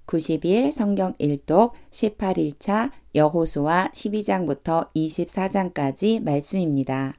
90일 성경 일독 18일차 여호수아 12장부터 24장까지 말씀입니다.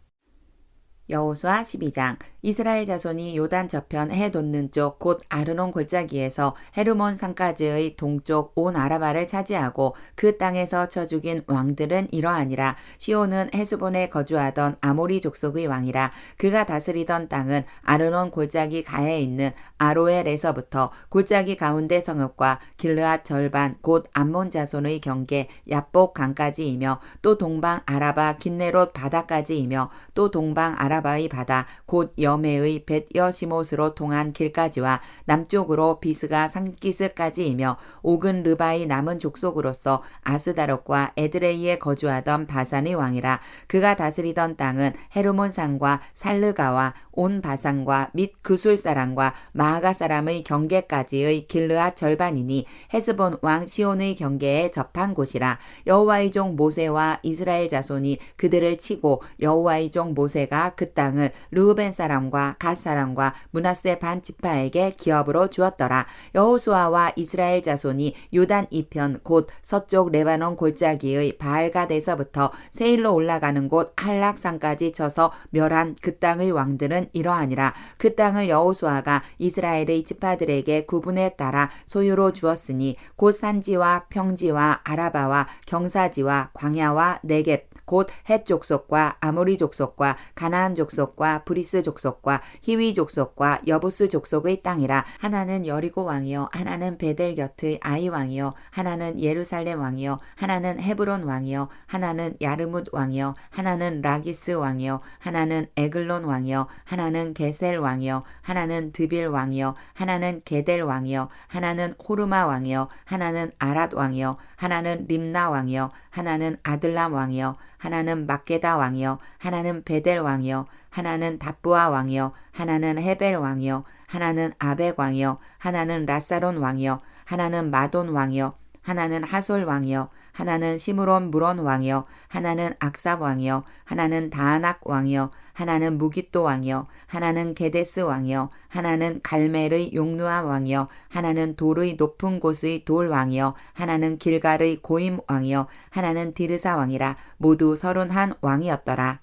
여호수아 12장. 이스라엘 자손이 요단 저편 해 돋는 쪽 곧 아르논 골짜기에서 헤르몬 산까지의 동쪽 온 아라바를 차지하고 그 땅에서 쳐 죽인 왕들은 이러하니라. 시온은 헤스본에 거주하던 아모리 족속의 왕이라. 그가 다스리던 땅은 아르논 골짜기 가에 있는 아로엘에서부터 골짜기 가운데 성읍과 길르앗 절반 곧 암몬 자손의 경계 야복 강까지이며 또 동방 아라바 긴네롯 바다까지이며 또 동방 아라바의 바다 곧 여메의 벳 여시못으로 통한 길까지와 남쪽으로 비스가 산기스까지이며 옥은 르바의 남은 족속으로서 아스다롯과 에드레이에 거주하던 바산의 왕이라. 그가 다스리던 땅은 헤르몬 산과 살르가와 온 바산과 및 그술 사람과 마아가 사람의 경계까지의 길르앗 절반이니 헤스본 왕 시온의 경계에 접한 곳이라. 여호와의 종 모세와 이스라엘 자손이 그들을 치고 여호와의 종 모세가 그 땅을 르우벤 사람과 갓 사람과 므낫세 반 지파에게 기업으로 주었더라. 여호수아와 이스라엘 자손이 요단 이편 곧 서쪽 레바논 골짜기의 바알갓에서부터 세일로 올라가는 곳 할락산까지 쳐서 멸한 그 땅의 왕들은 이러하니라. 그 땅을 여호수아가 이스라엘의 지파들에게 구분에 따라 소유로 주었으니 곧 산지와 평지와 아라바와 경사지와 광야와 네겝 곧 헷 족속과 아모리 족속과 가나안 족속과 브리스 족속과 히위 족속과 여부스 족속의 땅이라. 하나는 여리고 왕이요 하나는 베델 곁의 아이 왕이요 하나는 예루살렘 왕이요 하나는 헤브론 왕이요 하나는 야르뭇 왕이요 하나는 라기스 왕이요 하나는 에글론 왕이요 하나는 게셀 왕이요 하나는 드빌 왕이요 하나는 게델 왕이요 하나는 호르마 왕이요 하나는 아랏 왕이요 하나는 림나 왕이요 하나는 아들람 왕이요 하나는 막게다 왕이요 하나는 베델 왕이요 하나는 답부아 왕이요 하나는 헤벨 왕이요 하나는 아벡 왕이요 하나는 라사론 왕이요 하나는 마돈 왕이요 하나는 하솔 왕이요 하나는 시므론 무론 왕이요 하나는 악삽 왕이요 하나는 다아낙 왕이요 하나는 무깃도 왕이요 하나는 게데스 왕이요 하나는 갈멜의 용누아 왕이요 하나는 돌의 높은 곳의 돌 왕이요 하나는 길갈의 고임 왕이요 하나는 디르사 왕이라. 모두 31 왕이었더라.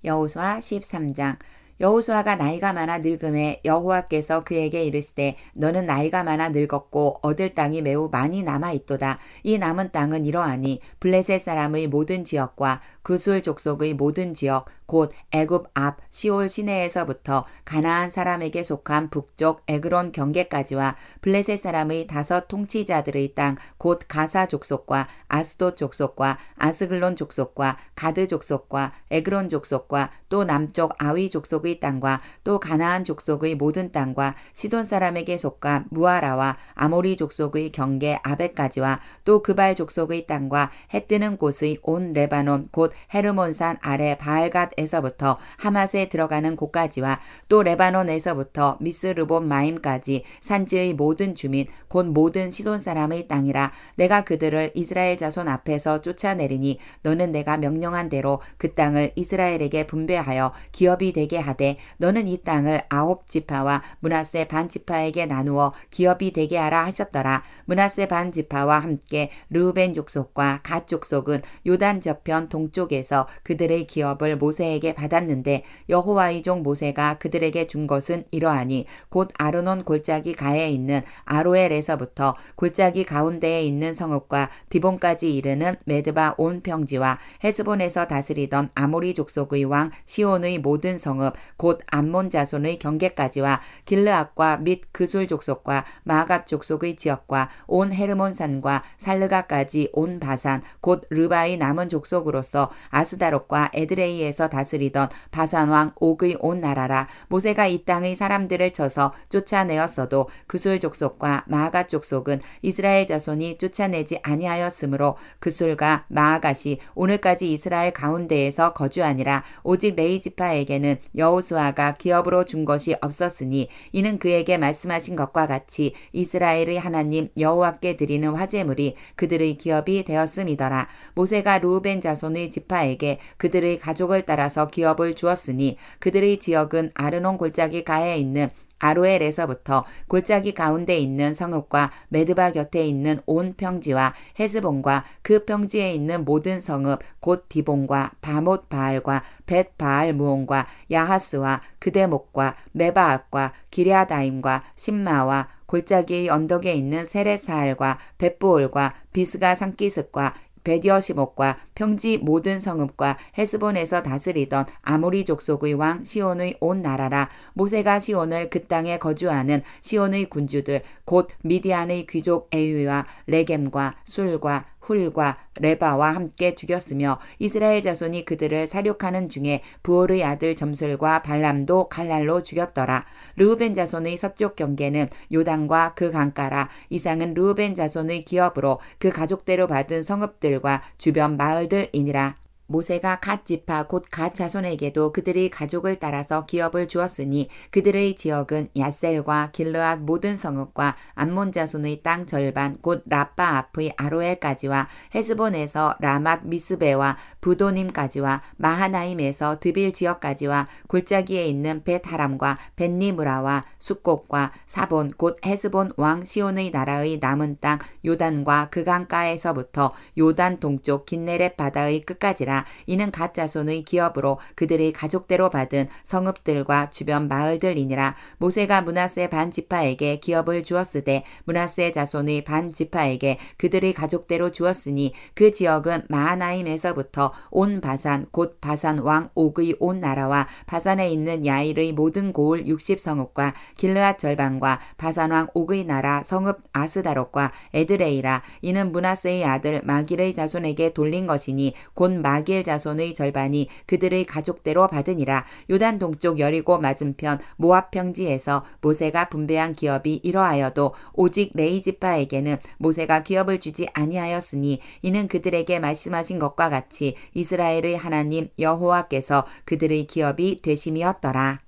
여호수아 13장. 여호수아가 나이가 많아 늙음에 여호와께서 그에게 이르시되 너는 나이가 많아 늙었고 얻을 땅이 매우 많이 남아 있도다. 이 남은 땅은 이러하니 블레셋 사람의 모든 지역과 그술 족속의 모든 지역 곧 애굽 앞 시올 시내에서부터 가나안 사람에게 속한 북쪽 에그론 경계까지와 블레셋 사람의 5 통치자들의 땅 곧 가사 족속과 아스돗 족속과 아스글론 족속과 가드 족속과 에그론 족속과 또 남쪽 아위 족속의 땅과 또 가나안 족속의 모든 땅과 시돈 사람에게 속한 무아라와 아모리 족속의 경계 아벡까지와 또 그발 족속의 땅과 해 뜨는 곳의 온 레바논 곧 헤르몬산 아래 바알갓에서부터 하맛에 들어가는 곳까지와 또 레바논에서부터 미스르본 마임까지 산지의 모든 주민 곧 모든 시돈 사람의 땅이라. 내가 그들을 이스라엘 자손 앞에서 쫓아내리니 너는 내가 명령한 대로 그 땅을 이스라엘에게 분배하여 기업이 되게 하되 너는 이 땅을 9 지파와 므낫세 반 지파에게 나누어 기업이 되게 하라 하셨더라. 므낫세 반 지파와 함께 르우벤 족속과 갓 족속은 요단 저편 동쪽에서 그들의 기업을 모세에게 받았는데 여호와의 종 모세가 그들에게 준 것은 이러하니 곧 아르논 골짜기 가에 있는 아로엘에서부터 골짜기 가운데에 있는 성읍과 디본까지 이르는 메드바 온 평지와 헤스본에서 다스리던 아모리 족속의 왕 시온의 모든 성읍 곧 암몬 자손의 경계까지와 길르앗과 및 그술 족속과 마갓 족속의 지역과 온 헤르몬 산과 살르가까지 온 바산 곧 르바의 남은 족속으로서 아스다롯과 에드레이에서 다스리던 바산 왕 옥의 온 나라라. 모세가 이 땅의 사람들을 쳐서 쫓아내었어도 그술 족속과 마갓 족속은 이스라엘 자손이 쫓아내지 아니하였으므로 그술과 마갓이 오늘까지 이스라엘 가운데에서 거주하니라. 오직 레이 지파에게는 여호수아가 기업으로 준 것이 없었으니 이는 그에게 말씀하신 것과 같이 이스라엘의 하나님 여호와께 드리는 화제물이 그들의 기업이 되었음이더라. 모세가 르우벤 자손의 지파에게 그들의 가족을 따라서 기업을 주었으니 그들의 지역은 아르논 골짜기 가에 있는 아로엘에서부터 골짜기 가운데 있는 성읍과 메드바 곁에 있는 온 평지와 헤스본과 그 평지에 있는 모든 성읍 곧 디본과 바못 바알과 벳 바알 무온과 야하스와 그대목과 메바앗과 기랴다임과 신마와 골짜기의 언덕에 있는 세레사알과 벳부올과 비스가 산기슭과 베디어시목과 평지 모든 성읍과 헤스본에서 다스리던 아모리 족속의 왕 시온의 온 나라라. 모세가 시온을 그 땅에 거주하는 시온의 군주들 곧 미디안의 귀족 에위와 레겜과 술과 훌과 레바와 함께 죽였으며 이스라엘 자손이 그들을 사륙하는 중에 부올의 아들 점술과 발람도 갈랄로 죽였더라. 르우벤 자손의 서쪽 경계는 요단과 그 강가라. 이상은 르우벤 자손의 기업으로 그 가족대로 받은 성읍들과 주변 마을들이니라. 모세가 갓 지파 곧 갓 자손에게도 그들의 가족을 따라서 기업을 주었으니 그들의 지역은 야셀과 길르앗 모든 성읍과 암몬 자손의 땅 절반 곧 라빠 앞의 아로엘까지와 헤스본에서 라맛 미스베와 부도님까지와 마하나임에서 드빌 지역까지와 골짜기에 있는 벳하람과 벳니므라와 숫곡과 사본 곧 헤스본 왕 시온의 나라의 남은 땅 요단과 그 강가에서부터 요단 동쪽 긴네렛 바다의 끝까지라. 이는 갓 자손의 기업으로 그들의 가족대로 받은 성읍들과 주변 마을들이니라. 모세가 므낫세 반 지파에게 기업을 주었으되 므낫세 자손의 반 지파에게 그들의 가족대로 주었으니 그 지역은 마하나임에서부터 온 바산 곧 바산 왕 옥의 온 나라와 바산에 있는 야일의 모든 고을 60성읍과 길르앗 절반과 바산 왕 옥의 나라 성읍 아스다롯과 에드레이라. 이는 므낫세의 아들 마길의 자손에게 돌린 것이니 곧 마길 자손의 절반이 그들의 가족대로 받으니라. 요단 동쪽 여리고 맞은편 모압 평지에서 모세가 분배한 기업이 이러하여도 오직 레위 지파에게는 모세가 기업을 주지 아니하였으니 이는 그들에게 말씀하신 것과 같이 이스라엘의 하나님 여호와께서 그들의 기업이 되심이었더라.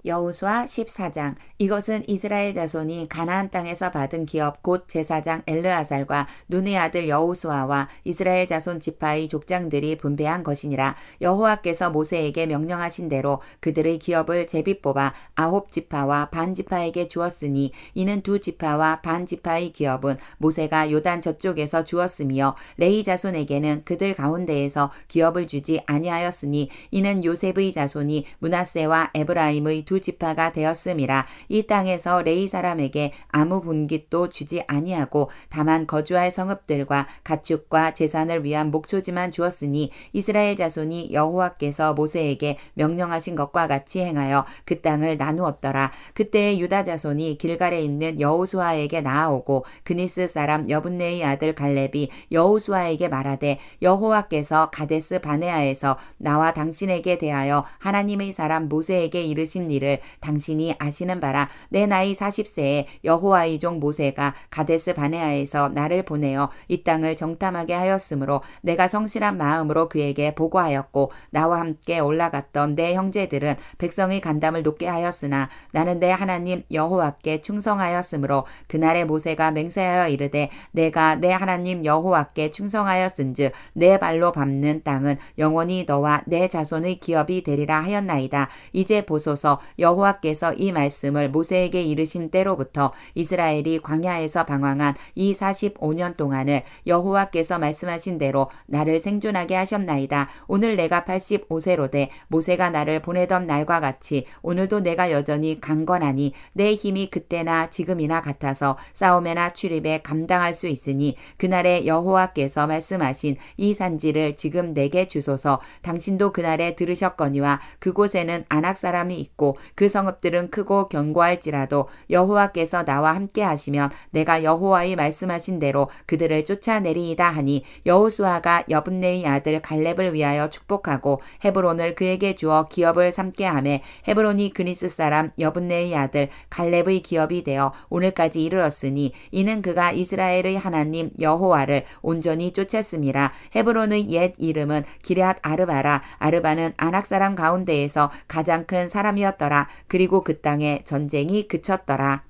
여호수아 14장. 이것은 이스라엘 자손이 가나안 땅에서 받은 기업 곧 제사장 엘르아살과 눈의 아들 여호수아와 이스라엘 자손 지파의 족장들이 분배한 것이니라. 여호와께서 모세에게 명령하신 대로 그들의 기업을 제비 뽑아 9지파와 반 지파에게 주었으니 이는 2지파와 반 지파의 기업은 모세가 요단 저쪽에서 주었으며 레위 자손에게는 그들 가운데에서 기업을 주지 아니하였으니 이는 요셉의 자손이 므낫세와 에브라임의 2지파가 되었음이라. 이 땅에서 레위 사람에게 아무 분깃도 주지 아니하고 다만 거주할 성읍들과 가축과 재산을 위한 목초지만 주었으니 이스라엘 자손이 여호와께서 모세에게 명령하신 것과 같이 행하여 그 땅을 나누었더라. 그때 유다 자손이 길갈에 있는 여호수아에게 나아오고 그니스 사람 여분네의 아들 갈렙이 여호수아에게 말하되 여호와께서 가데스 바네아에서 나와 당신에게 대하여 하나님의 사람 모세에게 이르신 일을 당신이 아시는 바라. 내 나이 40세에 여호와의 종 모세가 가데스 바네아에서 나를 보내어 이 땅을 정탐하게 하였으므로 내가 성실한 마음으로 그에게 보고하였고 나와 함께 올라갔던 내 형제들은 백성의 간담을 높게 하였으나 나는 내 하나님 여호와께 충성하였으므로 그날에 모세가 맹세하여 이르되 내가 내 하나님 여호와께 충성하였은즉 내 발로 밟는 땅은 영원히 너와 내 자손의 기업이 되리라 하였나이다. 이제 보소서 여호와께서 이 말씀을 모세에게 이르신 때로부터 이스라엘이 광야에서 방황한 이 45년 동안을 여호와께서 말씀하신 대로 나를 생존하게 하셨나이다. 오늘 내가 85세로 돼 모세가 나를 보내던 날과 같이 오늘도 내가 여전히 강건하니 내 힘이 그때나 지금이나 같아서 싸움에나 출입에 감당할 수 있으니 그날에 여호와께서 말씀하신 이 산지를 지금 내게 주소서. 당신도 그날에 들으셨거니와 그곳에는 아낙 사람이 있고 그 성읍들은 크고 견고할지라도 여호와께서 나와 함께 하시면 내가 여호와의 말씀하신 대로 그들을 쫓아내리이다 하니 여호수아가 여분네의 아들 갈렙을 위하여 축복하고 헤브론을 그에게 주어 기업을 삼게 하매 헤브론이 그니스 사람 여분네의 아들 갈렙의 기업이 되어 오늘까지 이르렀으니 이는 그가 이스라엘의 하나님 여호와를 온전히 쫓았음이라. 헤브론의 옛 이름은 기럇 아르바라. 아르바는 아낙 사람 가운데에서 가장 큰 사람이었더라. 그리고 그 땅에 전쟁이 그쳤더라.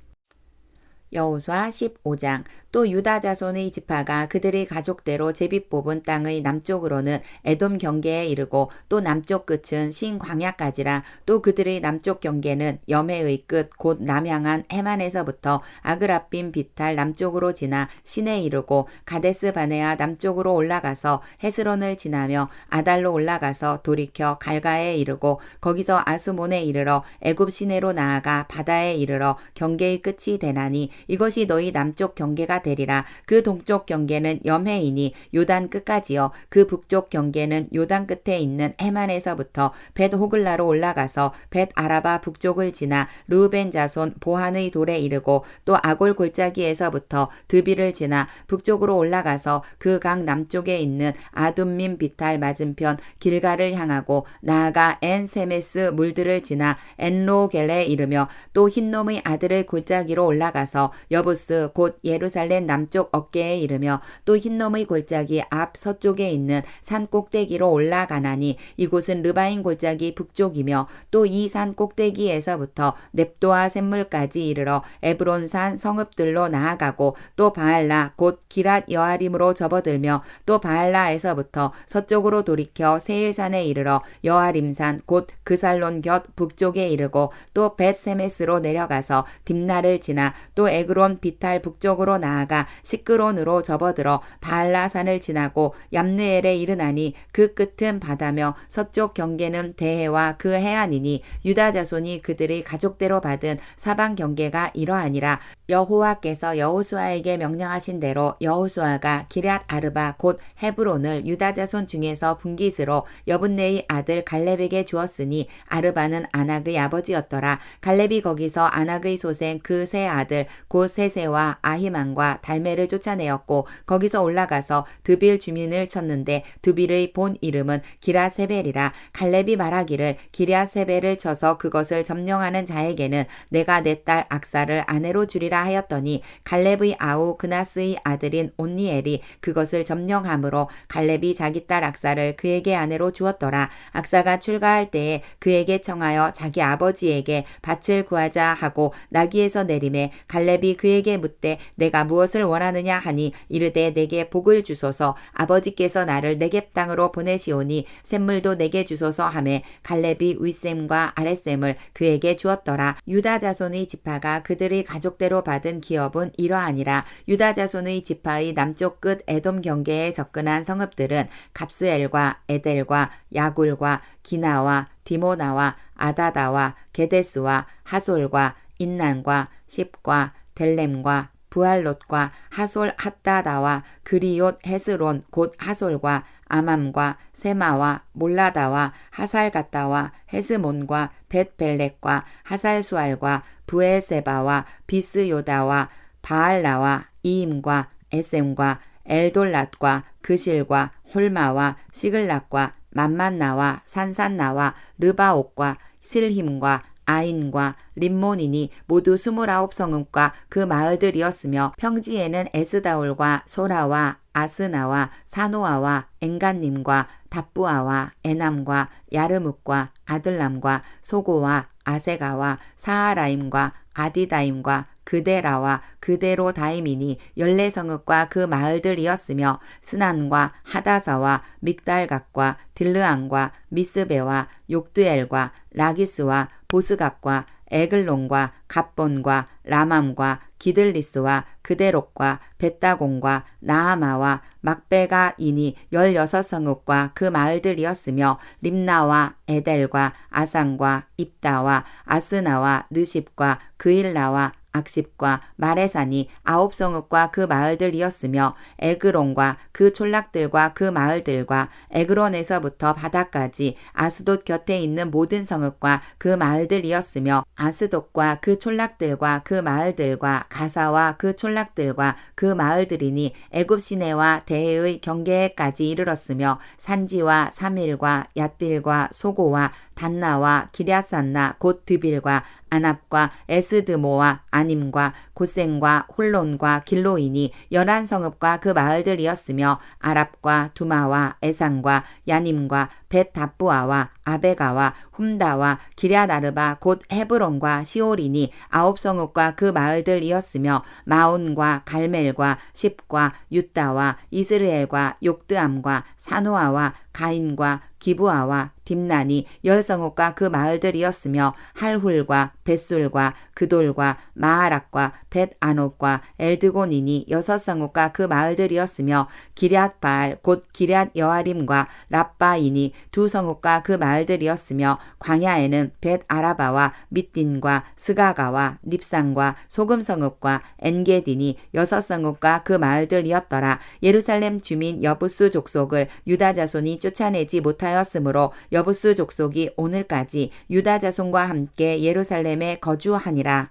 여호수아 15장. 또 유다 자손의 지파가 그들의 가족대로 제비 뽑은 땅의 남쪽으로는 에돔 경계에 이르고 또 남쪽 끝은 신 광야까지라. 또 그들의 남쪽 경계는 여매의 끝 곧 남향한 해만에서부터 아그라빔 비탈 남쪽으로 지나 신에 이르고 가데스 바네아 남쪽으로 올라가서 헤스론을 지나며 아달로 올라가서 돌이켜 갈가에 이르고 거기서 아스몬에 이르러 애굽 시내로 나아가 바다에 이르러 경계의 끝이 되나니 이것이 너희 남쪽 경계가 되리라. 그 동쪽 경계는 염해이니 요단 끝까지요. 그 북쪽 경계는 요단 끝에 있는 해만에서부터 벳 호글라로 올라가서 벳 아라바 북쪽을 지나 르우벤 자손 보한의 돌에 이르고 또 아골 골짜기에서부터 드비를 지나 북쪽으로 올라가서 그 강 남쪽에 있는 아둠민 비탈 맞은편 길가를 향하고 나아가 엔 세메스 물들을 지나 엔로겔에 이르며 또 흰놈의 아들의 골짜기로 올라가서 여부스 곧 예루살렘 남쪽 어깨에 이르며 또 흰놈의 골짜기 앞 서쪽에 있는 산 꼭대기로 올라가나니 이곳은 르바인 골짜기 북쪽이며 또 이 산 꼭대기에서부터 넵도아 샘물까지 이르러 에브론산 성읍들로 나아가고 또 바알라 곧 기랏 여아림으로 접어들며 또 바알라에서부터 서쪽으로 돌이켜 세일산에 이르러 여아림산 곧 그살론 곁 북쪽에 이르고 또 벳세메스로 내려가서 딥나를 지나 또 에그론 비탈 북쪽으로 나아가 시끄론으로 접어들어 바알라산을 지나고 얌느엘에 이르나니 그 끝은 바다며 서쪽 경계는 대해와 그 해안이니 유다 자손이 그들의 가족대로 받은 사방 경계가 이러하니라. 여호와께서 여호수아에게 명령하신 대로 여호수아가 기럇 아르바 곧 헤브론을 유다 자손 중에서 분깃으로 여분네의 아들 갈렙에게 주었으니 아르바는 아낙의 아버지였더라. 갈렙이 거기서 아낙의 소생 그 세 아들 곧 세세와 아히만과 달메를 쫓아내었고 거기서 올라가서 드빌 주민을 쳤는데 드빌의 본 이름은 기라세벨이라. 갈렙이 말하기를 기랴세벨을 쳐서 그것을 점령하는 자에게는 내가 내 딸 악사를 아내로 주리라 하였더니 갈렙의 아우 그나스의 아들인 온니엘이 그것을 점령함으로 갈렙이 자기 딸 악사를 그에게 아내로 주었더라. 악사가 출가할 때에 그에게 청하여 자기 아버지에게 밭을 구하자 하고 나귀에서 내림에 갈렙이 그에게 묻되 내가 무엇을 원하느냐 하니 이르되 내게 복을 주소서. 아버지께서 나를 네겝 땅으로 보내시오니 샘물도 내게 주소서 하매 갈렙이 윗샘과 아랫샘을 그에게 주었더라. 유다 자손의 지파가 그들의 가족대로 받은 기업은 이러하니라. 유다 자손의 지파의 남쪽 끝 에돔 경계에 접근한 성읍들은 갑스엘과 에델과 야굴과 기나와 디모나와 아다다와 게데스와 하솔과 인난과 십과 델렘과 부알롯과 하솔 핫다다와 그리옷 헤스론 곧 하솔과 아맘과 세마와 몰라다와 하살가다와 헤스몬과 벳벨렉과 하살수알과 부엘세바와 비스요다와 바알라와 이임과 에셈과 엘돌랏과 그실과 홀마와 시글락과 맘만나와 산산나와 르바옥과 실힘과 아인과 림몬이니 모두 29성읍과 그 마을들이었으며 평지에는 에스다올과 소라와 아스나와 사노아와 엔간님과 답부아와 에남과 야르묵과 아들람과 소고와 아세가와 사하라임과 아디다임과 그데라와 그데로다임이니 14성읍과 그 마을들이었으며 스난과 하다사와 믹달각과 딜르안과 미스베와 욕드엘과 라기스와 보스각과 에글론과 갑본과 라맘과 기들리스와 그데롯과 벳다곤과 나하마와 막베가이니 16성읍과 그 마을들이었으며 림나와 에델과 아산과 입다와 아스나와 느십과 그일라와 악십과 마레산이 9성읍과 그 마을들이었으며 에그론과 그 촌락들과 그 마을들과 에그론에서부터 바다까지 아스돗 곁에 있는 모든 성읍과 그 마을들이었으며 아스돗과 그 촌락들과 그 마을들과 가사와 그 촌락들과 그 마을들이니 애굽 시내와 대해의 경계에까지 이르렀으며 산지와 사밀과 얏딜과 소고와 단나와 기럇산나 곧 드빌과 아납과 에스드모와 아님과 고센과 홀론과 길로인이 11성읍과 그 마을들이었으며 아랍과 두마와 에산과 야님과 벳다부아와 아베가와 훔다와 기랴나르바 곧 헤브론과 시올이니 9성읍과 그 마을들이었으며 마온과 갈멜과 십과 유다와 이스르엘과 욕드암과 사노아와 가인과 기부아와 딥난이 10성읍과 그 마을들이었으며 할훌과 벳술과 그돌과 마하락과 벳아녹과 엘드곤이니 6성읍과 그 마을들이었으며 기럇바알 곧 기럇 여아림과 랍바이니 2성읍과 그 마을들이었으며 광야에는 벳아라바와 밑딘과 스가가와 닙산과 소금성읍과 엔게디니 6성읍과 그 마을들이었더라. 예루살렘 주민 여부스 족속을 유다 자손이 쫓아내지 못하였으므로 여부스 족속이 오늘까지 유다 자손과 함께 예루살렘에 거주하니라.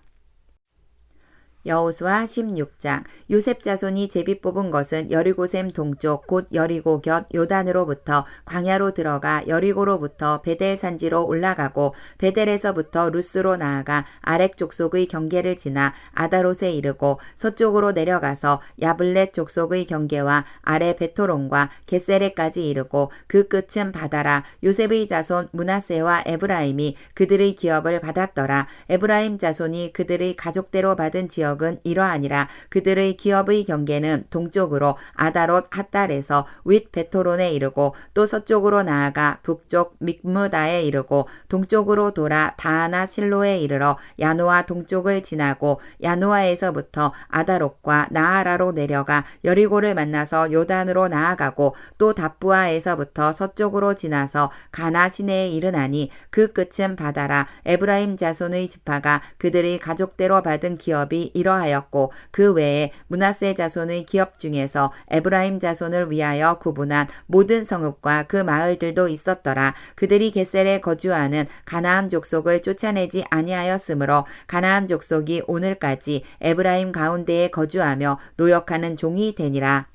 여호수아 16장. 요셉 자손이 제비 뽑은 것은 여리고샘 동쪽 곧 여리고 곁 요단으로부터 광야로 들어가 여리고로부터 베델 산지로 올라가고 베델에서부터 루스로 나아가 아렉 족속의 경계를 지나 아다롯에 이르고 서쪽으로 내려가서 야블렛 족속의 경계와 아래 베토론과 겟세레까지 이르고 그 끝은 바다라. 요셉의 자손 므낫세와 에브라임이 그들의 기업을 받았더라. 에브라임 자손이 그들의 가족대로 받은 지역은 이러하니라. 그들의 기업의 경계는 동쪽으로 아다롯 핫달에서 윗 베토론에 이르고 또 서쪽으로 나아가 북쪽 믹므다에 이르고 동쪽으로 돌아 다하나 실로에 이르러 야노아 동쪽을 지나고 야노아에서부터 아다롯과 나하라로 내려가 여리고를 만나서 요단으로 나아가고 또 답부아에서부터 서쪽으로 지나서 가나 시내에 이르나니 그 끝은 바다라. 에브라임 자손의 지파가 그들의 가족대로 받은 기업이 이러하였고 그 외에 므낫세 자손의 기업 중에서 에브라임 자손을 위하여 구분한 모든 성읍과 그 마을들도 있었더라. 그들이 겟셀에 거주하는 가나안 족속을 쫓아내지 아니하였으므로 가나안 족속이 오늘까지 에브라임 가운데에 거주하며 노역하는 종이 되니라.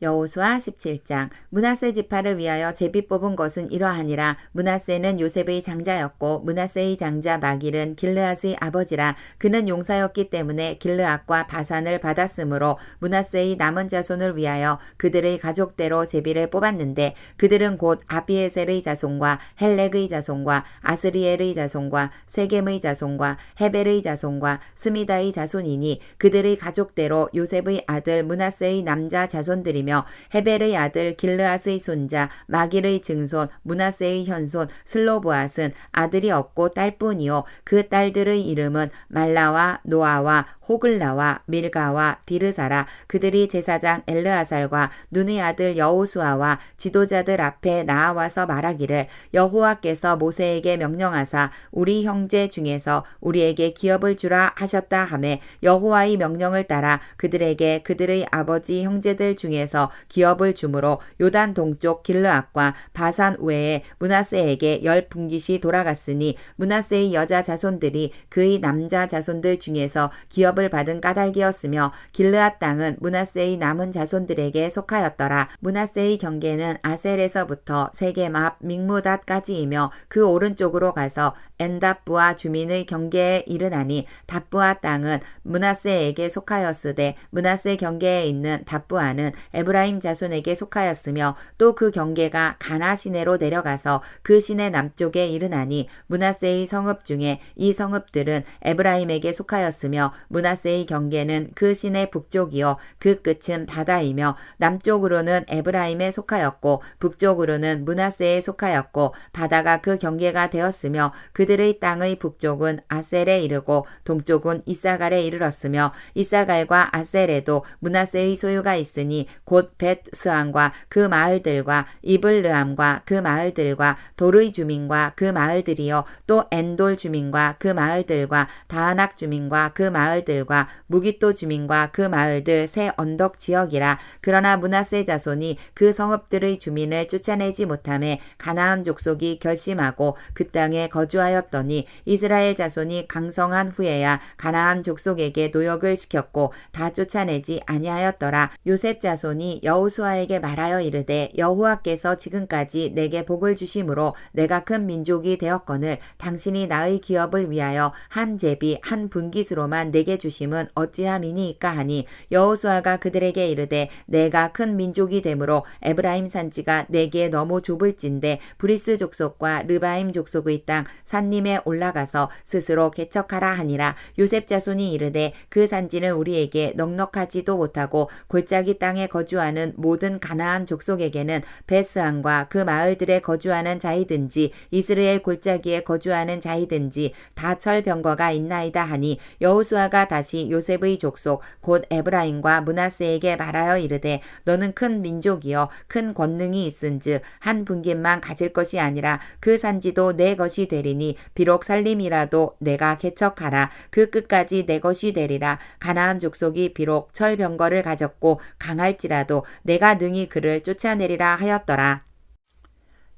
여호수아 17장. 므낫세 지파를 위하여 제비 뽑은 것은 이러하니라. 므낫세는 요셉의 장자였고 므낫세의 장자 마길은 길르앗의 아버지라. 그는 용사였기 때문에 길르앗과 바산을 받았으므로 므낫세의 남은 자손을 위하여 그들의 가족대로 제비를 뽑았는데 그들은 곧 아비에셀의 자손과 헬렉의 자손과 아스리엘의 자손과 세겜의 자손과 헤벨의 자손과 스미다의 자손이니 그들의 가족대로 요셉의 아들 므낫세의 남자 자손들이며 헤벨의 아들 길르앗의 손자 마길의 증손 므낫세의 현손 슬로브앗은 아들이 없고 딸뿐이요 그 딸들의 이름은 말라와 노아와 호글라와 밀가와 디르사라. 그들이 제사장 엘르아살과 눈의 아들 여호수아와 지도자들 앞에 나아와서 말하기를 여호와께서 모세에게 명령하사 우리 형제 중에서 우리에게 기업을 주라 하셨다 하매 여호와의 명령을 따라 그들에게 그들의 아버지 형제들 중에서 기업을 주므로 요단 동쪽 길르앗과 바산 외에 므낫세에게 10분깃이 돌아갔으니 므낫세의 여자 자손들이 그의 남자 자손들 중에서 기업을 받은 까닭이었으며 길르앗 땅은 므낫세의 남은 자손들에게 속하였더라. 므낫세의 경계는 아셀에서부터 세겜 앞 믹무닷까지이며 그 오른쪽으로 가서 엔답부아 주민의 경계에 이르나니 답부아 땅은 므낫세에게 속하였으되 므낫세 경계에 있는 답부아는 에브라임 자손에게 속하였으며 또 그 경계가 가나 시내로 내려가서 그 시내 남쪽에 이르나니 므낫세의 성읍 중에 이 성읍들은 에브라임에게 속하였으며 므낫세의 경계는 그 시내 북쪽이요 그 끝은 바다이며 남쪽으로는 에브라임에 속하였고 북쪽으로는 므낫세에 속하였고 바다가 그 경계가 되었으며 그들의 땅의 북쪽은 아셀에 이르고 동쪽은 이사갈에 이르렀으며 이사갈과 아셀에도 므낫세의 소유가 있으니 곧 벳스안과 그 마을들과 이블르암과 그 마을들과 돌의 주민과 그 마을들이요 또 엔돌 주민과 그 마을들과 다하낙 주민과 그 마을들과 무깃도 주민과 그 마을들 새 언덕 지역이라. 그러나 므낫세 자손이 그 성읍들의 주민을 쫓아내지 못하매 가나안 족속이 결심하고 그 땅에 거주하였 하였더니 이스라엘 자손이 강성한 후에야 가나안 족속에게 노역을 시켰고 다 쫓아내지 아니하였더라. 요셉 자손이 여호수아에게 말하여 이르되 여호와께서 지금까지 내게 복을 주심으로 내가 큰 민족이 되었거늘 당신이 나의 기업을 위하여 한 제비 한 분깃으로만 내게 주심은 어찌함이니이까 하니 여호수아가 그들에게 이르되 내가 큰 민족이 되므로 에브라임 산지가 내게 너무 좁을진데 브리스 족속과 르바임 족속의 땅 산림에 올라가서 스스로 개척하라 하니라. 요셉 자손이 이르되 그 산지는 우리에게 넉넉하지도 못하고 골짜기 땅에 거주하는 모든 가나안 족속에게는 베스안과 그 마을들에 거주하는 자이든지 이스라엘 골짜기에 거주하는 자이든지 다 철병거가 있나이다 하니 여호수아가 다시 요셉의 족속 곧 에브라임과 므낫세에게 말하여 이르되 너는 큰 민족이여 큰 권능이 있은즉 한 분깃만 가질 것이 아니라 그 산지도 내 것이 되리니 비록 살림이라도 내가 개척하라. 그 끝까지 내 것이 되리라. 가나안 족속이 비록 철병거를 가졌고 강할지라도 내가 능히 그를 쫓아내리라 하였더라.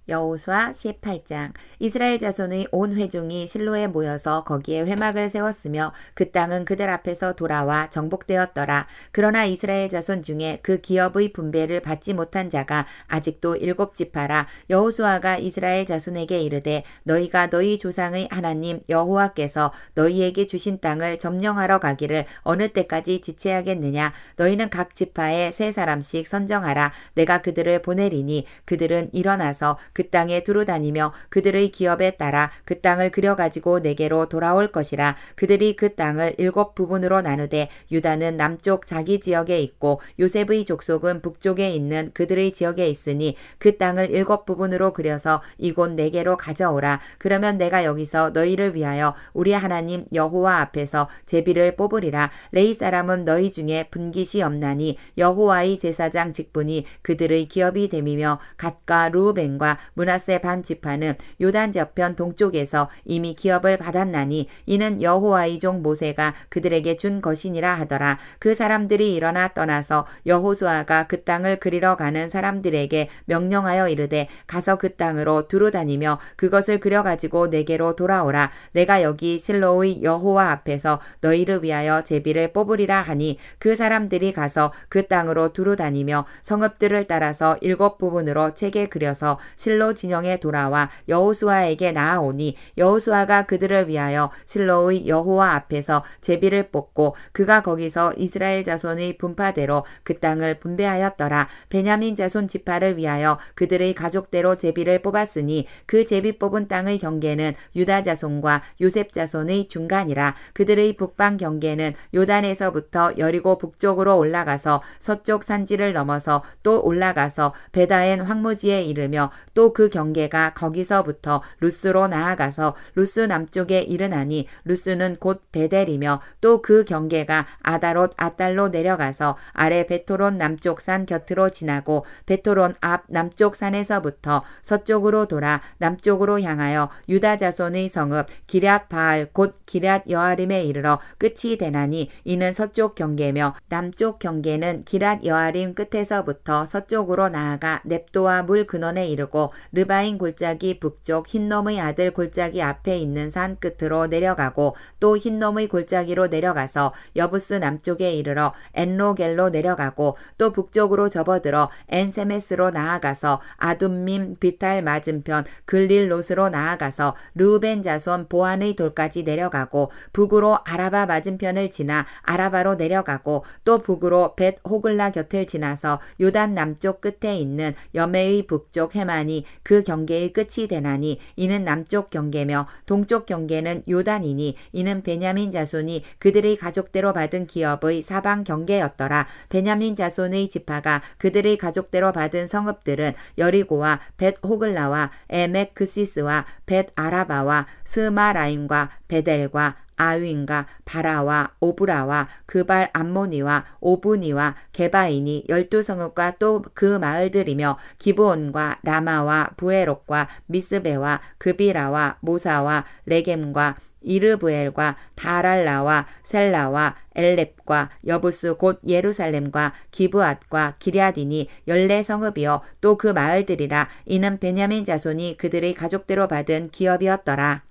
여호수아 18장. 이스라엘 자손의 온 회중이 실로에 모여서 거기에 회막을 세웠으며 그 땅은 그들 앞에서 돌아와 정복되었더라. 그러나 이스라엘 자손 중에 그 기업의 분배를 받지 못한 자가 아직도 7지파라. 여호수아가 이스라엘 자손에게 이르되 너희가 너희 조상의 하나님 여호와께서 너희에게 주신 땅을 점령하러 가기를 어느 때까지 지체하겠느냐. 너희는 각 지파에 3사람씩 선정하라. 내가 그들을 보내리니 그들은 일어나서 그 땅에 두루다니며 그들의 기업에 따라 그 땅을 그려가지고 내게로 돌아올 것이라. 그들이 그 땅을 7부분으로 나누되 유다는 남쪽 자기 지역에 있고 요셉의 족속은 북쪽에 있는 그들의 지역에 있으니 그 땅을 7부분으로 그려서 이곳 내게로 가져오라. 그러면 내가 여기서 너희를 위하여 우리 하나님 여호와 앞에서 제비를 뽑으리라. 레위 사람은 너희 중에 분깃이 없나니 여호와의 제사장 직분이 그들의 기업이 됨이며 갓과 루벤과 므낫세 반 지파는 요단 저편 동쪽에서 이미 기업을 받았나니 이는 여호와의 종 모세가 그들에게 준 것이니라 하더라. 그 사람들이 일어나 떠나서 여호수아가 그 땅을 그리러 가는 사람들에게 명령하여 이르되 가서 그 땅으로 두루다니며 그것을 그려가지고 내게로 돌아오라. 내가 여기 실로의 여호와 앞에서 너희를 위하여 제비를 뽑으리라 하니 그 사람들이 가서 그 땅으로 두루다니며 성읍들을 따라서 7부분으로 채게 그려서 실로 진영에 돌아와 여호수아에게 나아오니 여호수아가 그들을 위하여 실로의 여호와 앞에서 제비를 뽑고 그가 거기서 이스라엘 자손의 분파대로 그 땅을 분배하였더라. 베냐민 자손 지파를 위하여 그들의 가족대로 제비를 뽑았으니 그 제비 뽑은 땅의 경계는 유다 자손과 요셉 자손의 중간이라. 그들의 북방 경계는 요단에서부터 여리고 북쪽으로 올라가서 서쪽 산지를 넘어서 또 올라가서 베다엔 황무지에 이르며 또 그 경계가 거기서부터 루스로 나아가서 루스 남쪽에 이르나니 루스는 곧 베델이며 또 그 경계가 아다롯 아달로 내려가서 아래 베토론 남쪽 산 곁으로 지나고 베토론 앞 남쪽 산에서부터 서쪽으로 돌아 남쪽으로 향하여 유다 자손의 성읍 기럇 바알 곧 기럇 여아림에 이르러 끝이 되나니 이는 서쪽 경계며 남쪽 경계는 기럇 여아림 끝에서부터 서쪽으로 나아가 넵도와 물 근원에 이르고 르바인 골짜기 북쪽 흰놈의 아들 골짜기 앞에 있는 산 끝으로 내려가고 또 흰놈의 골짜기로 내려가서 여부스 남쪽에 이르러 엔로겔로 내려가고 또 북쪽으로 접어들어 엔세메스로 나아가서 아둠밈 비탈 맞은편 글릴롯으로 나아가서 르우벤 자손 보안의 돌까지 내려가고 북으로 아라바 맞은편을 지나 아라바로 내려가고 또 북으로 벳 호글라 곁을 지나서 요단 남쪽 끝에 있는 여메의 북쪽 해만이 그 경계의 끝이 되나니 이는 남쪽 경계며 동쪽 경계는 요단이니 이는 베냐민 자손이 그들의 가족대로 받은 기업의 사방 경계였더라. 베냐민 자손의 지파가 그들의 가족대로 받은 성읍들은 여리고와 벳 호글라와 에멕 그시스와 벳 아라바와 스마라임과 베델과 아윈과 바라와 오브라와 그발 암모니와 오브니와 게바인이 12성읍과 또 그 마을들이며 기브온과 라마와 부에롯과 미스베와 그비라와 모사와 레겜과 이르브엘과 다랄라와 셀라와 엘렙과 여부스 곧 예루살렘과 기브앗과 기럇이니 14성읍이요 또 그 마을들이라. 이는 베냐민 자손이 그들의 가족대로 받은 기업이었더라.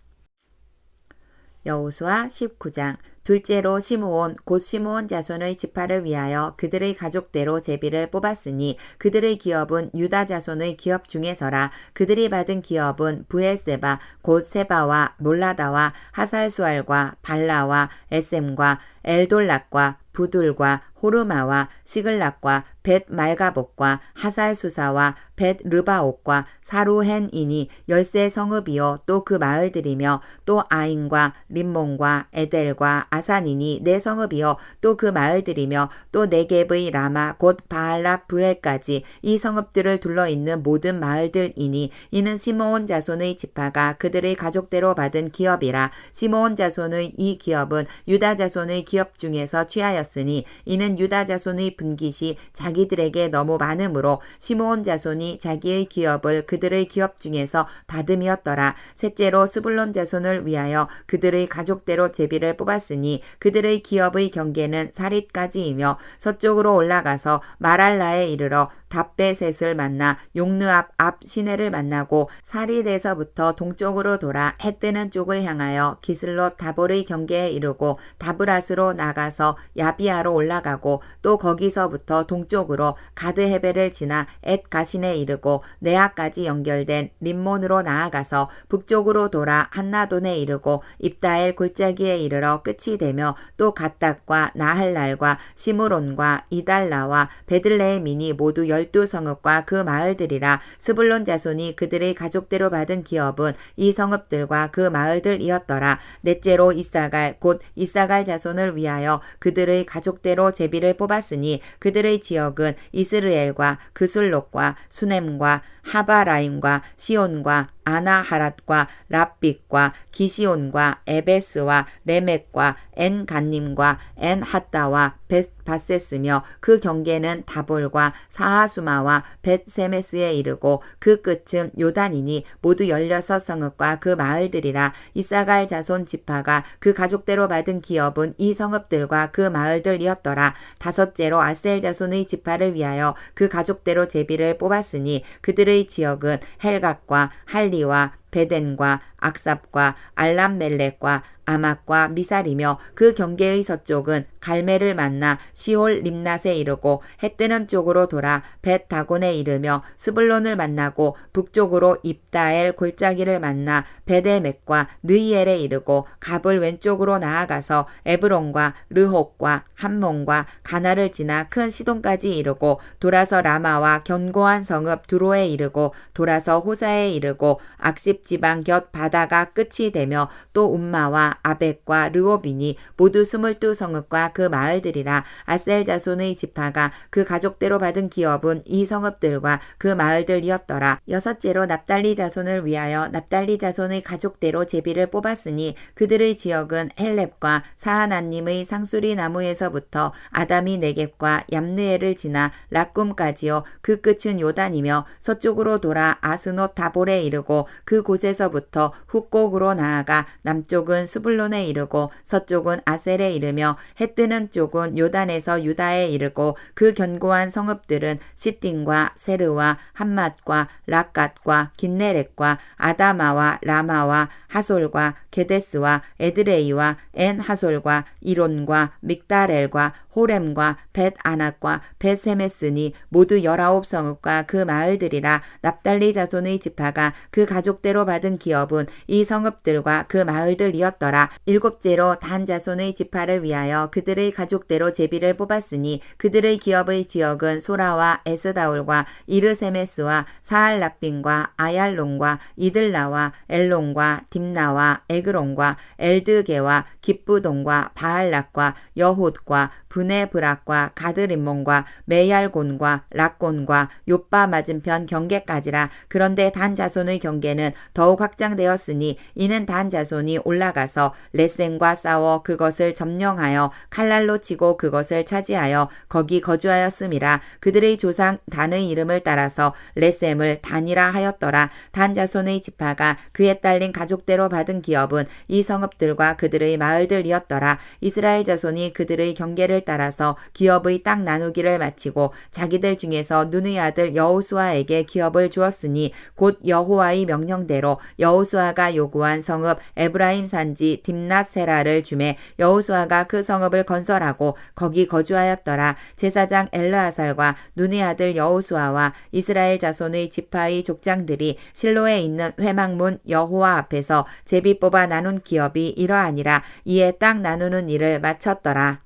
여호수아 19장 둘째로 시므온 곧 시므온 자손의 지파를 위하여 그들의 가족대로 제비를 뽑았으니 그들의 기업은 유다 자손의 기업 중에서라. 그들이 받은 기업은 브엘세바 곧 세바와 몰라다와 하살수알과 발라와 에셈과 엘돌락과 부둘과 호르마와 시글락과 벳 말가복과 하살수사와 벳 르바옥과 사루헨이니 10세 성읍이요 또 그 마을들이며 또 아인과 림몬과 에델과 아산이니 4성읍이요 또 그 마을들이며 또 네겝의 라마 곧 바알라 브엘까지 이 성읍들을 둘러있는 모든 마을들이니 이는 시므온 자손의 지파가 그들의 가족대로 받은 기업이라. 시므온 자손의 이 기업은 유다 자손의 기업 중에서 취하였으니 이는 유다 자손의 분깃이 자기들에게 너무 많으므로 시므온 자손이 자기의 기업을 그들의 기업 중에서 받음이었더라. 셋째로 스불론 자손을 위하여 그들의 가족대로 제비를 뽑았으니 그들의 기업의 경계는 사릿까지이며 서쪽으로 올라가서 마랄라에 이르러 답베셋을 만나 용르압 앞 시내를 만나고 사릿에서부터 동쪽으로 돌아 해 뜨는 쪽을 향하여 기슬롯 다볼의 경계에 이르고 다브라스로 나가서 야비아로 올라가고 또 거기서부터 동쪽으로 가드헤벨을 지나 엣 가신에 이르고 네아까지 연결된 림몬으로 나아가서 북쪽으로 돌아 한나돈에 이르고 입다엘 골짜기에 이르러 끝이 되며 또 갓닥과 나할랄과 시므론과 이달라와 베들레헴이니 모두 12성읍과 그 마을들이라. 스불론 자손이 그들의 가족대로 받은 기업은 이 성읍들과 그 마을들이었더라. 넷째로 이사갈 곧 이사갈 자손을 위하여 그들의 가족대로 제비를 뽑았으니 그들의 지역은 이스르엘과 그술롯과 수넴과 하바라임과 시온과 아나하랏과 랍빅과 기시온과 에베스와 레멕과 엔간님과 엔핫다와 벳바세스며 그 경계는 다볼과 사하수마와 벳세메스에 이르고 그 끝은 요단이니 모두 16성읍과 그 마을들이라. 이사갈 자손 지파가 그 가족대로 받은 기업은 이 성읍들과 그 마을들이었더라. 다섯째로 아셀 자손의 지파를 위하여 그 가족대로 제비를 뽑았으니 그들의 지역은 헬갓과 할리와 베덴과 악삽과 알람멜렉과 아막과 미살이며 그 경계의 서쪽은 갈멜을 만나 시홀 림낫에 이르고 해 뜨는 쪽으로 돌아 벳 다곤에 이르며 스불론을 만나고 북쪽으로 입다엘 골짜기를 만나 베데멕과 느이엘에 이르고 갑을 왼쪽으로 나아가서 에브론과 르홉과 함몬과 가나를 지나 큰 시돈까지 이르고 돌아서 라마와 견고한 성읍 두로에 이르고 돌아서 호사에 이르고 악십 지방 곁 바다가 끝이 되며 또 움마와 아벡과 르오빈이 모두 22성읍과 그 마을들이라. 아셀 자손의 지파가 그 가족대로 받은 기업은 이 성읍들과 그 마을들이었더라. 여섯째로 납달리 자손을 위하여 납달리 자손의 가족대로 제비를 뽑았으니 그들의 지역은 헬렙과 사하나님의 상수리 나무에서부터 아담이 네겝과 얌느에를 지나 락꿈까지요 그 끝은 요단이며 서쪽으로 돌아 아스노 다볼에 이르고 그 곳에서부터 훗곡으로 나아가 남쪽은 스불론에 이르고 서쪽은 아셀에 이르며 해 뜨는 쪽은 요단에서 유다에 이르고 그 견고한 성읍들은 시띵과 세르와 함맛과 락갓과 긴네렛과 아다마와 라마와 하솔과 게데스와 에드레이와 엔하솔과 이론과 믹다렐과 호렘과 벳아낙과 벳세메스니 모두 19성읍과 그 마을들이라. 납달리 자손의 지파가 그 가족대로 받은 기업은 이 성읍들과 그 마을들이었더라. 일곱째로 단 자손의 지파를 위하여 그들의 가족대로 제비를 뽑았으니 그들의 기업의 지역은 소라와 에스다올과 이르세메스와 사알라빈과 아얄론과 이들라와 엘론과 딥나와 에그론과 엘드게와 기쁘돈과 바알락과 여훗과 브네브락과 가드림몬과 메얄곤과 락곤과 요빠 맞은편 경계까지라. 그런데 단 자손의 경계는 더욱 확장되었으니 이는 단 자손이 올라가서 레센과 싸워 그것을 점령하여 칼날로 치고 그것을 차지하여 거기 거주하였음이라. 그들의 조상 단의 이름을 따라서 레셈을 단이라 하였더라. 단 자손의 지파가 그에 딸린 가족대로 받은 기업은 이 성읍들과 그들의 마을들이었더라. 이스라엘 자손이 그들의 경계를 따라서 기업의 땅 나누기를 마치고 자기들 중에서 눈의 아들 여호수아에게 기업을 주었으니 곧 여호와의 명령대로 여호수아가 요구한 성읍 에브라임 산지 딥낫세라를 주매 여호수아가 그 성읍을 건설하고 거기 거주하였더라. 제사장 엘르아살과 눈의 아들 여호수아와 이스라엘 자손의 지파의 족장들이 실로에 있는 회막문 여호와 앞에서 제비 뽑아 나눈 기업이 이러하니라. 이에 땅 나누는 일을 마쳤더라.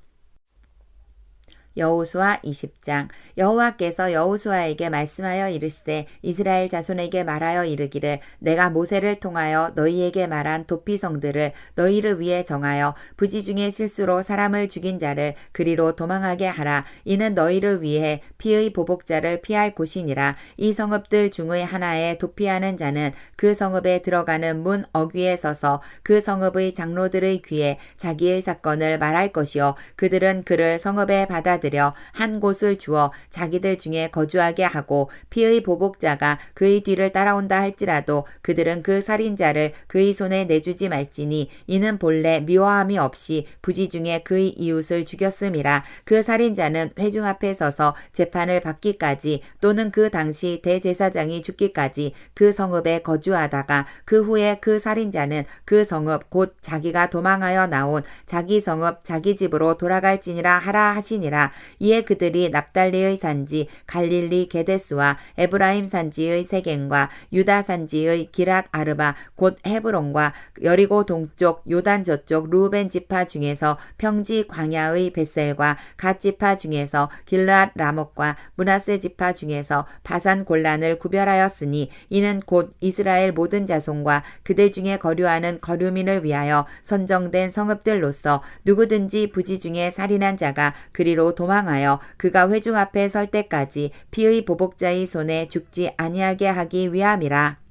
여호수아 20장. 여호와께서 여호수아에게 말씀하여 이르시되 이스라엘 자손에게 말하여 이르기를 내가 모세를 통하여 너희에게 말한 도피성들을 너희를 위해 정하여 부지 중에 실수로 사람을 죽인 자를 그리로 도망하게 하라. 이는 너희를 위해 피의 보복자를 피할 곳이니라. 이 성읍들 중의 하나에 도피하는 자는 그 성읍에 들어가는 문 어귀에 서서 그 성읍의 장로들의 귀에 자기의 사건을 말할 것이요 그들은 그를 성읍에 받아들여 한 곳을 주어 자기들 중에 거주하게 하고 피의 보복자가 그의 뒤를 따라온다 할지라도 그들은 그 살인자를 그의 손에 내주지 말지니 이는 본래 미워함이 없이 부지 중에 그의 이웃을 죽였음이라. 그 살인자는 회중 앞에 서서 재판을 받기까지 또는 그 당시 대제사장이 죽기까지 그 성읍에 거주하다가 그 후에 그 살인자는 그 성읍 곧 자기가 도망하여 나온 자기 성읍 자기 집으로 돌아갈지니라 하라 하시니라. 이에 그들이 납달리의 산지 갈릴리 게데스와 에브라임 산지의 세겐과 유다 산지의 기랏 아르바 곧 헤브론과 여리고 동쪽 요단 저쪽 루벤 지파 중에서 평지 광야의 벳셀과 갓 지파 중에서 길르앗 라못과 므낫세 지파 중에서 바산 골란을 구별하였으니 이는 곧 이스라엘 모든 자손과 그들 중에 거류하는 거류민을 위하여 선정된 성읍들로서 누구든지 부지 중에 살인한 자가 그리로 도망하여 그가 회중 앞에 설 때까지 피의 보복자의 손에 죽지 아니하게 하기 위함이라.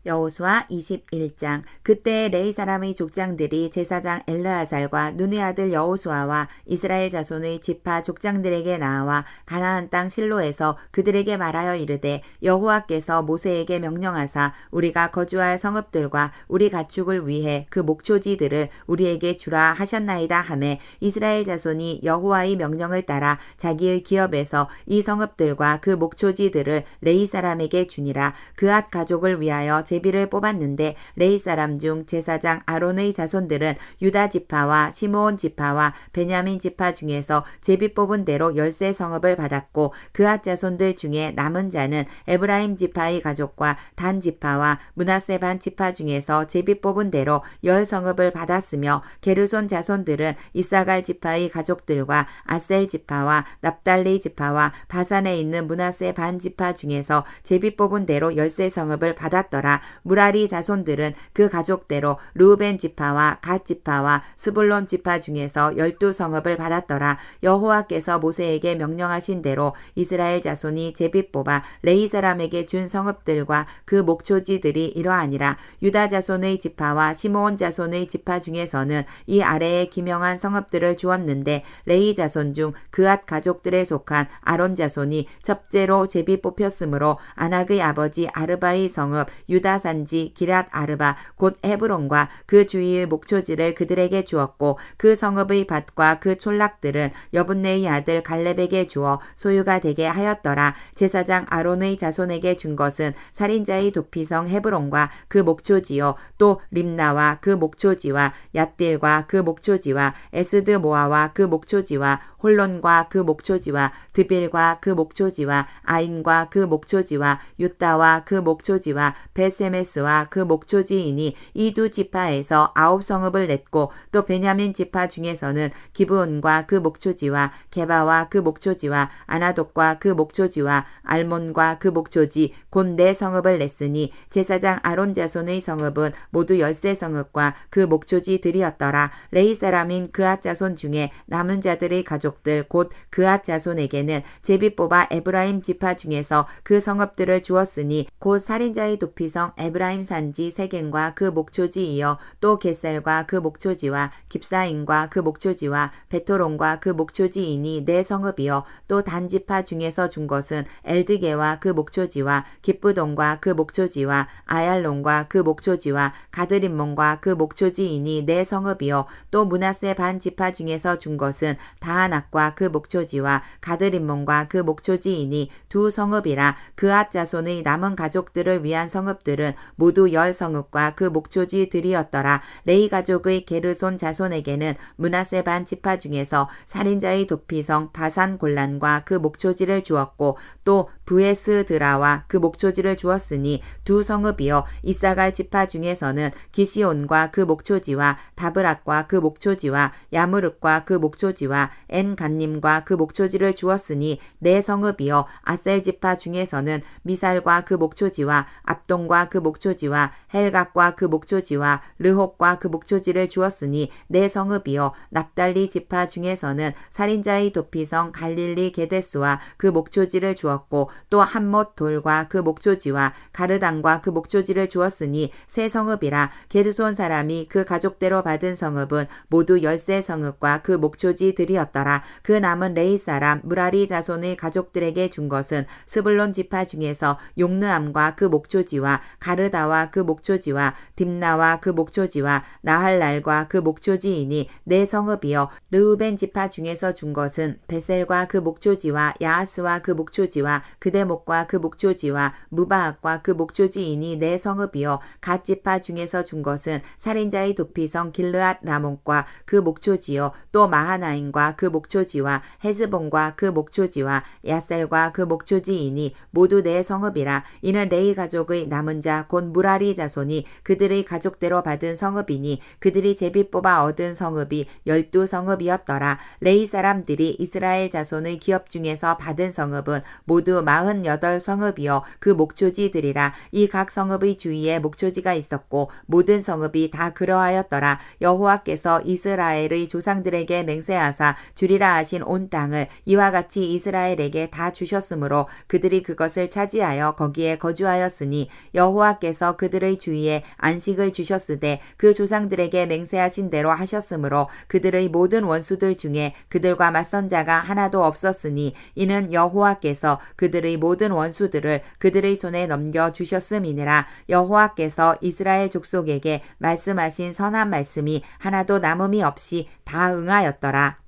여호수아 21장. 그때 레위 사람의 족장들이 제사장 엘르아살과 눈의 아들 여호수아와 이스라엘 자손의 지파 족장들에게 나와 가나안 땅 실로에서 그들에게 말하여 이르되 여호와께서 모세에게 명령하사 우리가 거주할 성읍들과 우리 가축을 위해 그 목초지들을 우리에게 주라 하셨나이다 하매 이스라엘 자손이 여호와의 명령을 따라 자기의 기업에서 이 성읍들과 그 목초지들을 레위 사람에게 주니라. 그앗 가족을 위하여 제비를 뽑았는데 레위 사람 중 제사장 아론의 자손들은 유다 지파와 시므온 지파와 베냐민 지파 중에서 제비 뽑은 대로 10세 성읍을 받았고 그앗 자손들 중에 남은 자는 에브라임 지파의 가족과 단 지파와 므낫세 반 지파 중에서 제비 뽑은 대로 10성읍을 받았으며 게르손 자손들은 이사갈 지파의 가족들과 아셀 지파와 납달리 지파와 바산에 있는 므낫세 반 지파 중에서 제비 뽑은 대로 10세 성읍을 받았더라. 무라리 자손들은 그 가족대로 르우벤 지파와 갓 지파와 스불론 지파 중에서 12성읍을 받았더라. 여호와께서 모세에게 명령하신 대로 이스라엘 자손이 제비 뽑아 레위 사람에게 준 성읍들과 그 목초지들이 이러하니라. 유다 자손의 지파와 시므온 자손의 지파 중에서는 이 아래에 기명한 성읍들을 주었는데 레위 자손 중 그앗 가족들에 속한 아론 자손이 첫째로 제비 뽑혔으므로 아낙의 아버지 아르바의 성읍 유다 산지 기랏 아르바 곧 헤브론과 그 주위의 목초지를 그들에게 주었고 그 성읍의 밭과 그 촌락들은 여분네의 아들 갈렙에게 주어 소유가 되게 하였더라. 제사장 아론의 자손에게 준 것은 살인자의 도피성 헤브론과 그 목초지요 또 림나와 그 목초지와 얏딜과 그 목초지와 에스드 모아와 그 목초지와 홀론과 그 목초지와 드빌과 그 목초지와 아인과 그 목초지와 유다와 그 목초지와 베세메스와 그 목초지이니 이 두 지파에서 9성읍을 냈고 또 베냐민 지파 중에서는 기브온과 그 목초지와 게바와 그 목초지와 아나독과 그 목초지와 알몬과 그 목초지 곧 4성읍을 냈으니 제사장 아론 자손의 성읍은 모두 10세 성읍과 그 목초지들이었더라. 레위 사람인 그앗 자손 중에 남은 자들의 가족들 곧 그앗 자손에게는 제비 뽑아 에브라임 지파 중에서 그 성읍들을 주었으니 곧 살인자의 도피성 높이성 에브라임 산지 세겐과 그 목초지이여 또 겟셀과 그 목초지와 깁사임과 그 목초지와 베토론과 그 목초지이니 네 성읍이여 또 단지파 중에서 준 것은 엘드게와 그 목초지와 깁부돈과 그 목초지와 아얄론과 그 목초지와 가드림몬과 그 목초지이니 네 성읍이여 또 므낫세 반 지파 중에서 준 것은 다하낙과 그 목초지와 가드림몬과 그 목초지이니 두 성읍이라 그앗 자손의 남은 가족들을 위한 성읍들은 모두 10성읍과 그 목초지들이었더라. 레이 가족의 게르손 자손에게는 므낫세 반 지파 중에서 살인자의 도피성 바산 골란과 그 목초지를 주었고 또 브에스드라와 그 목초지를 주었으니 두 성읍이여 이사갈 지파 중에서는 기시온과 그 목초지와 다브락과 그 목초지와 야무르과 그 목초지와 엔간님과 그 목초지를 주었으니 네 성읍이여 아셀 지파 중에서는 미살과 그 목초지와 압동과 그 목초지와 헬각과 그 목초지와 르홉과 그 목초지를 주었으니 네 성읍이여 납달리 지파 중에서는 살인자의 도피성 갈릴리 게데스와 그 목초지를 주었고 또 한못 돌과 그 목초지와 가르단과 그 목초지를 주었으니 세 성읍이라. 게르손 사람이 그 가족대로 받은 성읍은 모두 13성읍과 그 목초지들이었더라. 그 남은 레이 사람 무라리 자손의 가족들에게 준 것은 스불론 지파 중에서 용느암과 그 목초지와 가르다와 그 목초지와 딥나와 그 목초지와 나할랄과 그 목초지이니 네 성읍이여 르우벤 지파 중에서 준 것은 베셀과 그 목초지와 야하스와 그 목초지와 그대목과 그 목초지와 무바악과 그 목초지이니 네 성읍이여 갓 지파 중에서 준 것은 살인자의 도피성 길르앗 라몬과 그 목초지요 또 마하나임과 그 목초지와 헤스본과 그 목초지와 야셀과 그 목초지이니 모두 네 성읍이라. 이는 레이 가족의 남은 자 곧 무라리 자손이 그들의 가족대로 받은 성읍이니 그들이 제비 뽑아 얻은 성읍이 12성읍이었더라. 레이 사람들이 이스라엘 자손의 기업 중에서 받은 성읍은 모두 48성읍이여 그 목초지들이라. 이 각 성읍의 주위에 목초지가 있었고 모든 성읍이 다 그러하였더라. 여호와께서 이스라엘의 조상들에게 맹세하사 주리라 하신 온 땅을 이와 같이 이스라엘에게 다 주셨으므로 그들이 그것을 차지하여 거기에 거주하였으니 여호와께서 그들의 주위에 안식을 주셨으되 그 조상들에게 맹세하신 대로 하셨으므로 그들의 모든 원수들 중에 그들과 맞선 자가 하나도 없었으니 이는 여호와께서 그들의 모든 원수들을 그들의 손에 넘겨 주셨음이니라. 여호와께서 이스라엘 족속에게 말씀하신 선한 말씀이 하나도 남음이 없이 다 응하였더라.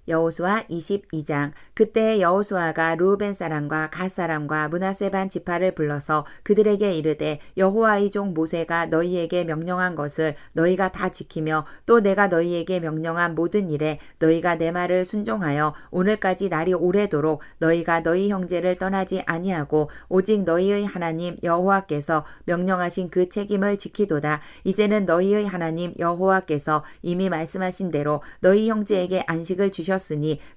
여호수아 22장. 그때 여호수아가 르우벤 사람과 갓 사람과 므낫세 반 지파를 불러서 그들에게 이르되 여호와의 종 모세가 너희에게 명령한 것을 너희가 다 지키며 또 내가 너희에게 명령한 모든 일에 너희가 내 말을 순종하여 오늘까지 날이 오래도록 너희가 너희 형제를 떠나지 아니하고 오직 너희의 하나님 여호와께서 명령하신 그 책임을 지키도다. 이제는 너희의 하나님 여호와께서 이미 말씀하신 대로 너희 형제에게 안식을 주셨으니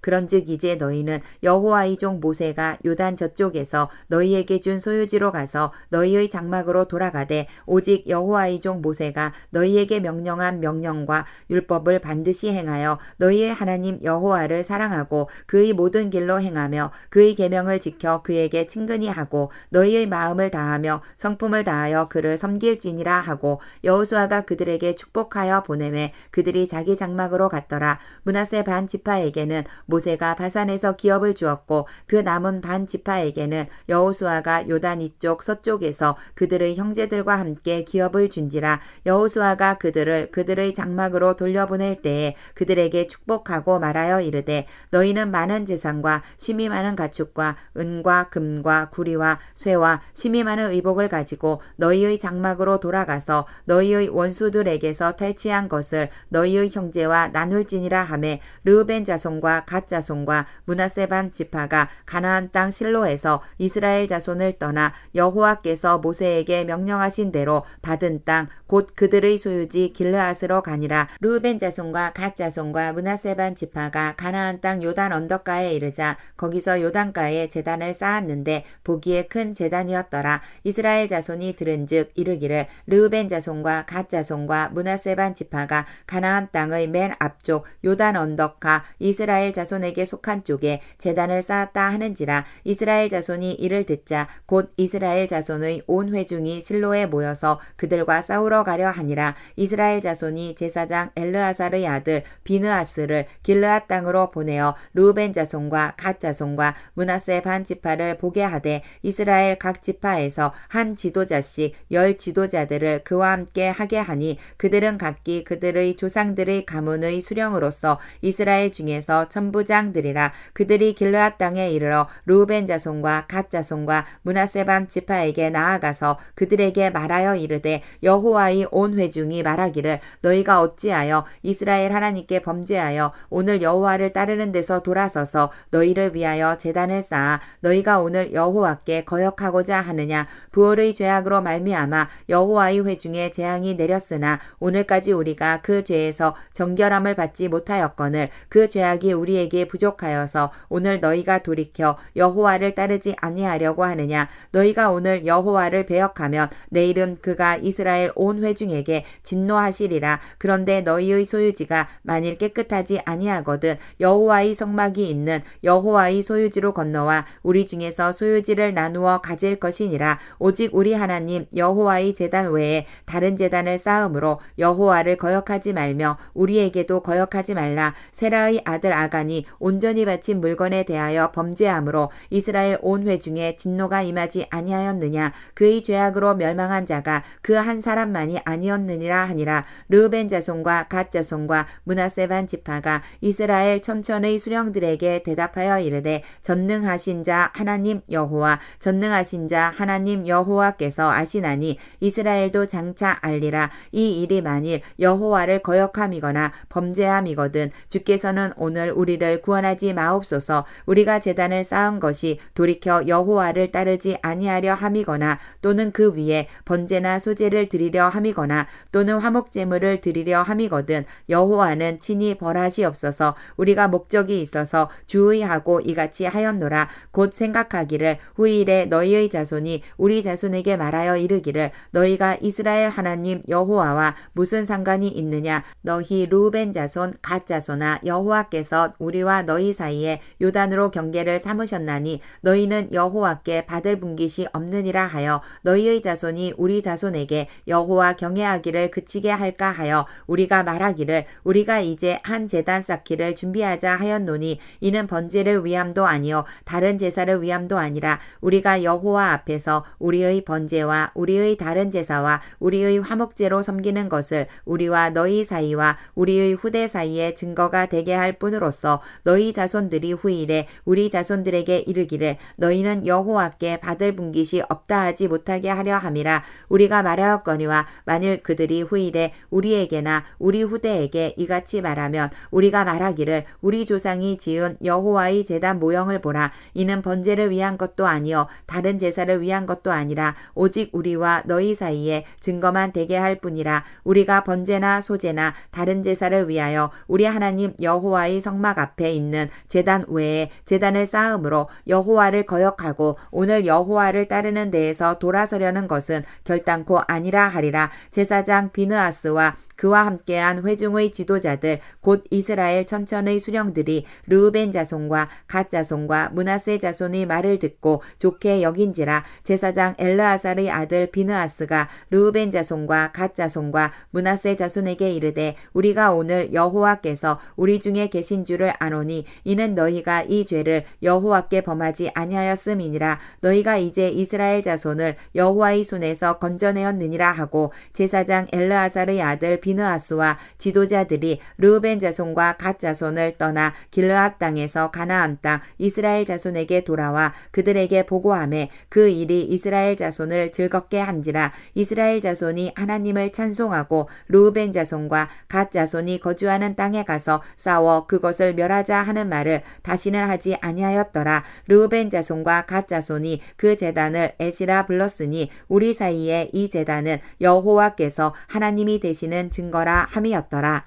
그런즉 이제 너희는 여호와의 종 모세가 요단 저쪽에서 너희에게 준 소유지로 가서 너희의 장막으로 돌아가되 오직 여호와의 종 모세가 너희에게 명령한 명령과 율법을 반드시 행하여 너희의 하나님 여호와를 사랑하고 그의 모든 길로 행하며 그의 계명을 지켜 그에게 친근히 하고 너희의 마음을 다하며 성품을 다하여 그를 섬길지니라 하고 여호수아가 그들에게 축복하여 보내매 그들이 자기 장막으로 갔더라. 므낫세 반 지파에게는 모세가 바산에서 기업을 주었고 그 남은 반 지파에게는 여호수아가 요단 이쪽 서쪽에서 그들의 형제들과 함께 기업을 준지라. 여호수아가 그들을 그들의 장막으로 돌려보낼 때에 그들에게 축복하고 말하여 이르되 너희는 많은 재산과 심이 많은 가축과 은과 금과 구리와 쇠와 심이 많은 의복을 가지고 너희의 장막으로 돌아가서 너희의 원수들에게서 탈취한 것을 너희의 형제와 나눌지니라 하매 르우벤 자손과 갓 자손과 므낫세 반 지파가 가나안 땅 실로에서 이스라엘 자손을 떠나 여호와께서 모세에게 명령하신 대로 받은 땅 곧 그들의 소유지 길르앗으로 가니라. 르우벤 자손과 갓 자손과 므낫세 반 지파가 가나안 땅 요단 언덕가에 이르자 거기서 요단가에 제단을 쌓았는데 보기에 큰 제단이었더라. 이스라엘 자손이 들은즉 이르기를 르우벤 자손과 갓 자손과 므낫세 반 지파가 가나안 땅의 맨 앞쪽 요단 언덕가 이스라엘 자손에게 속한 쪽에 제단을 쌓았다 하는지라. 이스라엘 자손이 이를 듣자 곧 이스라엘 자손의 온 회중이 실로에 모여서 그들과 싸우러 가려 하니라. 이스라엘 자손이 제사장 엘르아살의 아들 비느하스를 길르앗 땅으로 보내어 르우벤 자손과 갓 자손과 므낫세 반 지파를 보게 하되 이스라엘 각 지파에서 한 지도자씩 10 지도자들을 그와 함께 하게 하니 그들은 각기 그들의 조상들의 가문의 수령으로서 이스라엘 중에서 천부장들이라. 그들이 길르앗 땅에 이르러 르우벤 자손과 갓 자손과 므낫세 반 지파에게 나아가서 그들에게 말하여 이르되 여호와의 온 회중이 말하기를 너희가 어찌하여 이스라엘 하나님께 범죄하여 오늘 여호와를 따르는 데서 돌아서서 너희를 위하여 제단을 쌓아 너희가 오늘 여호와께 거역하고자 하느냐. 부월의 죄악으로 말미암아 여호와의 회중에 재앙이 내렸으나 오늘까지 우리가 그 죄에서 정결함을 받지 못하였거늘 그 죄악이 우리에게 부족하여서 오늘 너희가 돌이켜 여호와를 따르지 아니하려고 하느냐. 너희가 오늘 여호와를 배역하면 내일은 그가 이스라엘 온 회중에게 진노하시리라. 그런데 너희의 소유지가 만일 깨끗하지 아니하거든 여호와의 성막이 있는 여호와의 소유지로 건너와 우리 중에서 소유지를 나누어 가질 것이니라. 오직 우리 하나님 여호와의 제단 외에 다른 제단을 쌓음으로 여호와를 거역하지 말며 우리에게도 거역하지 말라. 세라의 아들 아간이 온전히 바친 물건에 대하여 범죄함으로 이스라엘 온 회중에 진노가 임하지 아니하였느냐. 그의 죄악으로 멸망한 자가 그 한 사람만이 아니었느니라 하니라. 르우벤 자손과 갓 자손과 므낫세 반 지파가 이스라엘 천천의 수령들에게 대답하여 이르되 전능하신 자 하나님 여호와 전능하신 자 하나님 여호와께서 아시나니 이스라엘도 장차 알리라. 이 일이 만일 여호와를 거역함이거나 범죄함이거든 주께서는 오늘 우리를 구원하지 마옵소서. 우리가 제단을 쌓은 것이 돌이켜 여호와를 따르지 아니하려 함이거나 또는 그 위에 번제나 소제를 드리려 함이거나 또는 화목제물을 드리려 함이거든 여호와는 친히 벌하시옵소서. 우리가 목적이 있어서 주의하고 이같이 하였노라. 곧 생각하기를 후일에 너희의 자손이 우리 자손에게 말하여 이르기를 너희가 이스라엘 하나님 여호와와 무슨 상관이 있느냐. 너희 르우벤 자손 갓 자손아 여호와께서 우리와 너희 사이에 요단으로 경계를 삼으셨나니 너희는 여호와께 받을 분깃이 없느니라 하여 너희의 자손이 우리 자손에게 여호와 경외하기를 그치게 할까 하여 우리가 말하기를 우리가 이제 한 제단 쌓기를 준비하자 하였노니 이는 번제를 위함도 아니요 다른 제사를 위함도 아니라 우리가 여호와 앞에서 우리의 번제와 우리의 다른 제사와 우리의 화목제로 섬기는 것을 우리와 너희 사이와 우리의 후대 사이에 증거가 되게 할 뿐으로써 너희 자손들이 후일에 우리 자손들에게 이르기를 너희는 여호와께 받을 분깃이 없다 하지 못하게 하려 함이라. 우리가 말하였거니와 만일 그들이 후일에 우리에게나 우리 후대에게 이같이 말하면 우리가 말하기를 우리 조상이 지은 여호와의 제단 모형을 보라. 이는 번제를 위한 것도 아니요 다른 제사를 위한 것도 아니라 오직 우리와 너희 사이에 증거만 되게 할 뿐이라. 우리가 번제나 소제나 다른 제사를 위하여 우리 하나님 여호와의 성막 앞에 있는 제단 외에 제단을 쌓음으로 여호와를 거역하고 오늘 여호와를 따르는 데에서 돌아서려는 것은 결단코 아니라 하리라. 제사장 비느하스와 그와 함께한 회중의 지도자들 곧 이스라엘 천천의 수령들이 르우벤 자손과 갓 자손과 므낫세 자손의 말을 듣고 좋게 여긴지라. 제사장 엘르아살의 아들 비느하스가 르우벤 자손과 갓 자손과 므낫세 자손에게 이르되 우리가 오늘 여호와께서 우리 중에 계신 줄을 아노니 이는 너희가 이 죄를 여호와께 범하지 아니하였음이니라. 너희가 이제 이스라엘 자손을 여호와의 손에서 건져내었느니라 하고 제사장 엘르아살의 아들 비느하스와 지도자들이 르우벤 자손과 갓 자손을 떠나 길르앗 땅에서 가나안 땅 이스라엘 자손에게 돌아와 그들에게 보고하매 그 일이 이스라엘 자손을 즐겁게 한지라. 이스라엘 자손이 하나님을 찬송하고 르우벤 자손과 갓 자손이 거주하는 땅에 가서 싸워 그것을 멸하자 하는 말을 다시는 하지 아니하였더라. 르우벤 자손과 갓 자손이 그 제단을 에시라 불렀으니 우리 사이에 이 제단은 여호와께서 하나님이 되시는 증거라 함이었더라.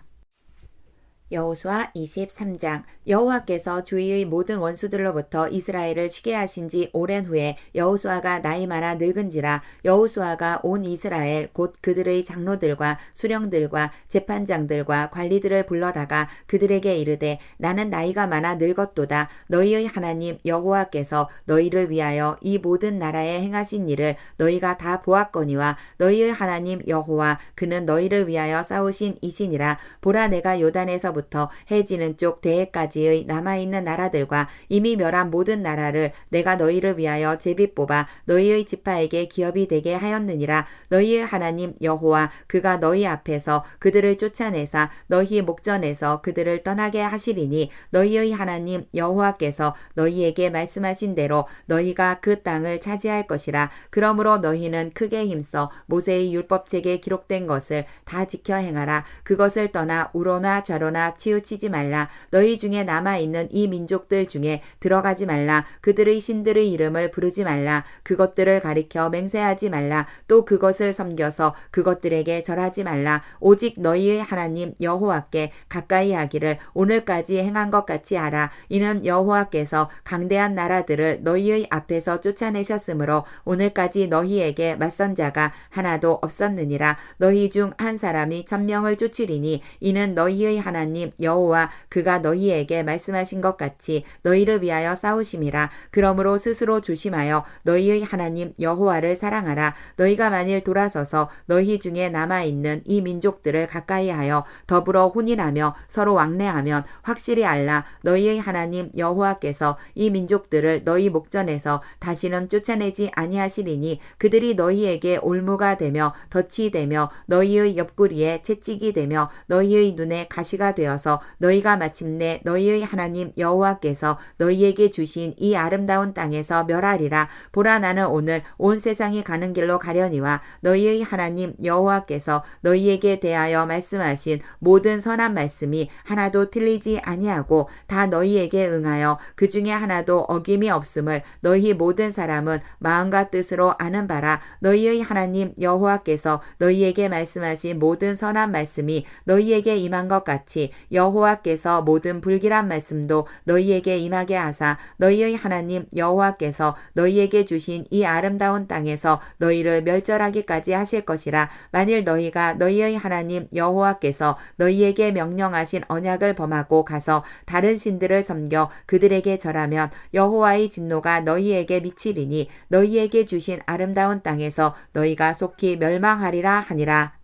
여호수아 23장. 여호와께서 주위의 모든 원수들로부터 이스라엘을 쉬게 하신 지 오랜 후에 여호수아가 나이 많아 늙은지라. 여호수아가 온 이스라엘 곧 그들의 장로들과 수령들과 재판장들과 관리들을 불러다가 그들에게 이르되 나는 나이가 많아 늙었도다. 너희의 하나님 여호와께서 너희를 위하여 이 모든 나라에 행하신 일을 너희가 다 보았거니와 너희의 하나님 여호와 그는 너희를 위하여 싸우신 이시니라. 보라 내가 요단에서부터 해 지는 쪽 대해까지의 남아있는 나라들과 이미 멸한 모든 나라를 내가 너희를 위하여 제비 뽑아 너희의 지파에게 기업이 되게 하였느니라. 너희의 하나님 여호와 그가 너희 앞에서 그들을 쫓아내사 너희 목전에서 그들을 떠나게 하시리니 너희의 하나님 여호와께서 너희에게 말씀하신 대로 너희가 그 땅을 차지할 것이라. 그러므로 너희는 크게 힘써 모세의 율법책에 기록된 것을 다 지켜 행하라. 그것을 떠나 우로나 좌로나 치우치지 말라. 너희 중에 남아있는 이 민족들 중에 들어가지 말라. 그들의 신들의 이름을 부르지 말라. 그것들을 가리켜 맹세하지 말라. 또 그것을 섬겨서 그것들에게 절하지 말라. 오직 너희의 하나님 여호와께 가까이 하기를 오늘까지 행한 것 같이 하라. 이는 여호와께서 강대한 나라들을 너희의 앞에서 쫓아내셨으므로 오늘까지 너희에게 맞선 자가 하나도 없었느니라. 너희 중 한 사람이 1000명을 쫓으리니 이는 너희의 하나님 여호와 그가 너희에게 말씀하신 것 같이 너희를 위하여 싸우심이라. 그러므로 스스로 조심하여 너희의 하나님 여호와를 사랑하라. 너희가 만일 돌아서서 너희 중에 남아있는 이 민족들을 가까이하여 더불어 혼인하며 서로 왕래하면 확실히 알라. 너희의 하나님 여호와께서 이 민족들을 너희 목전에서 다시는 쫓아내지 아니하시리니 그들이 너희에게 올무가 되며 덫이 되며 너희의 옆구리에 채찍이 되며 너희의 눈에 가시가 되어서 너희가 마침내 너희의 하나님 여호와께서 너희에게 주신 이 아름다운 땅에서 멸하리라. 보라 나는 오늘 온 세상이 가는 길로 가려니와 너희의 하나님 여호와께서 너희에게 대하여 말씀하신 모든 선한 말씀이 하나도 틀리지 아니하고 다 너희에게 응하여 그 중에 하나도 어김이 없음을 너희 모든 사람은 마음과 뜻으로 아는 바라. 너희의 하나님 여호와께서 너희에게 말씀하신 모든 선한 말씀이 너희에게 임한 것 같이 여호와께서 모든 불길한 말씀도 너희에게 임하게 하사 너희의 하나님 여호와께서 너희에게 주신 이 아름다운 땅에서 너희를 멸절하기까지 하실 것이라. 만일 너희가 너희의 하나님 여호와께서 너희에게 명령하신 언약을 범하고 가서 다른 신들을 섬겨 그들에게 절하면 여호와의 진노가 너희에게 미치리니 너희에게 주신 아름다운 땅에서 너희가 속히 멸망하리라 하니라.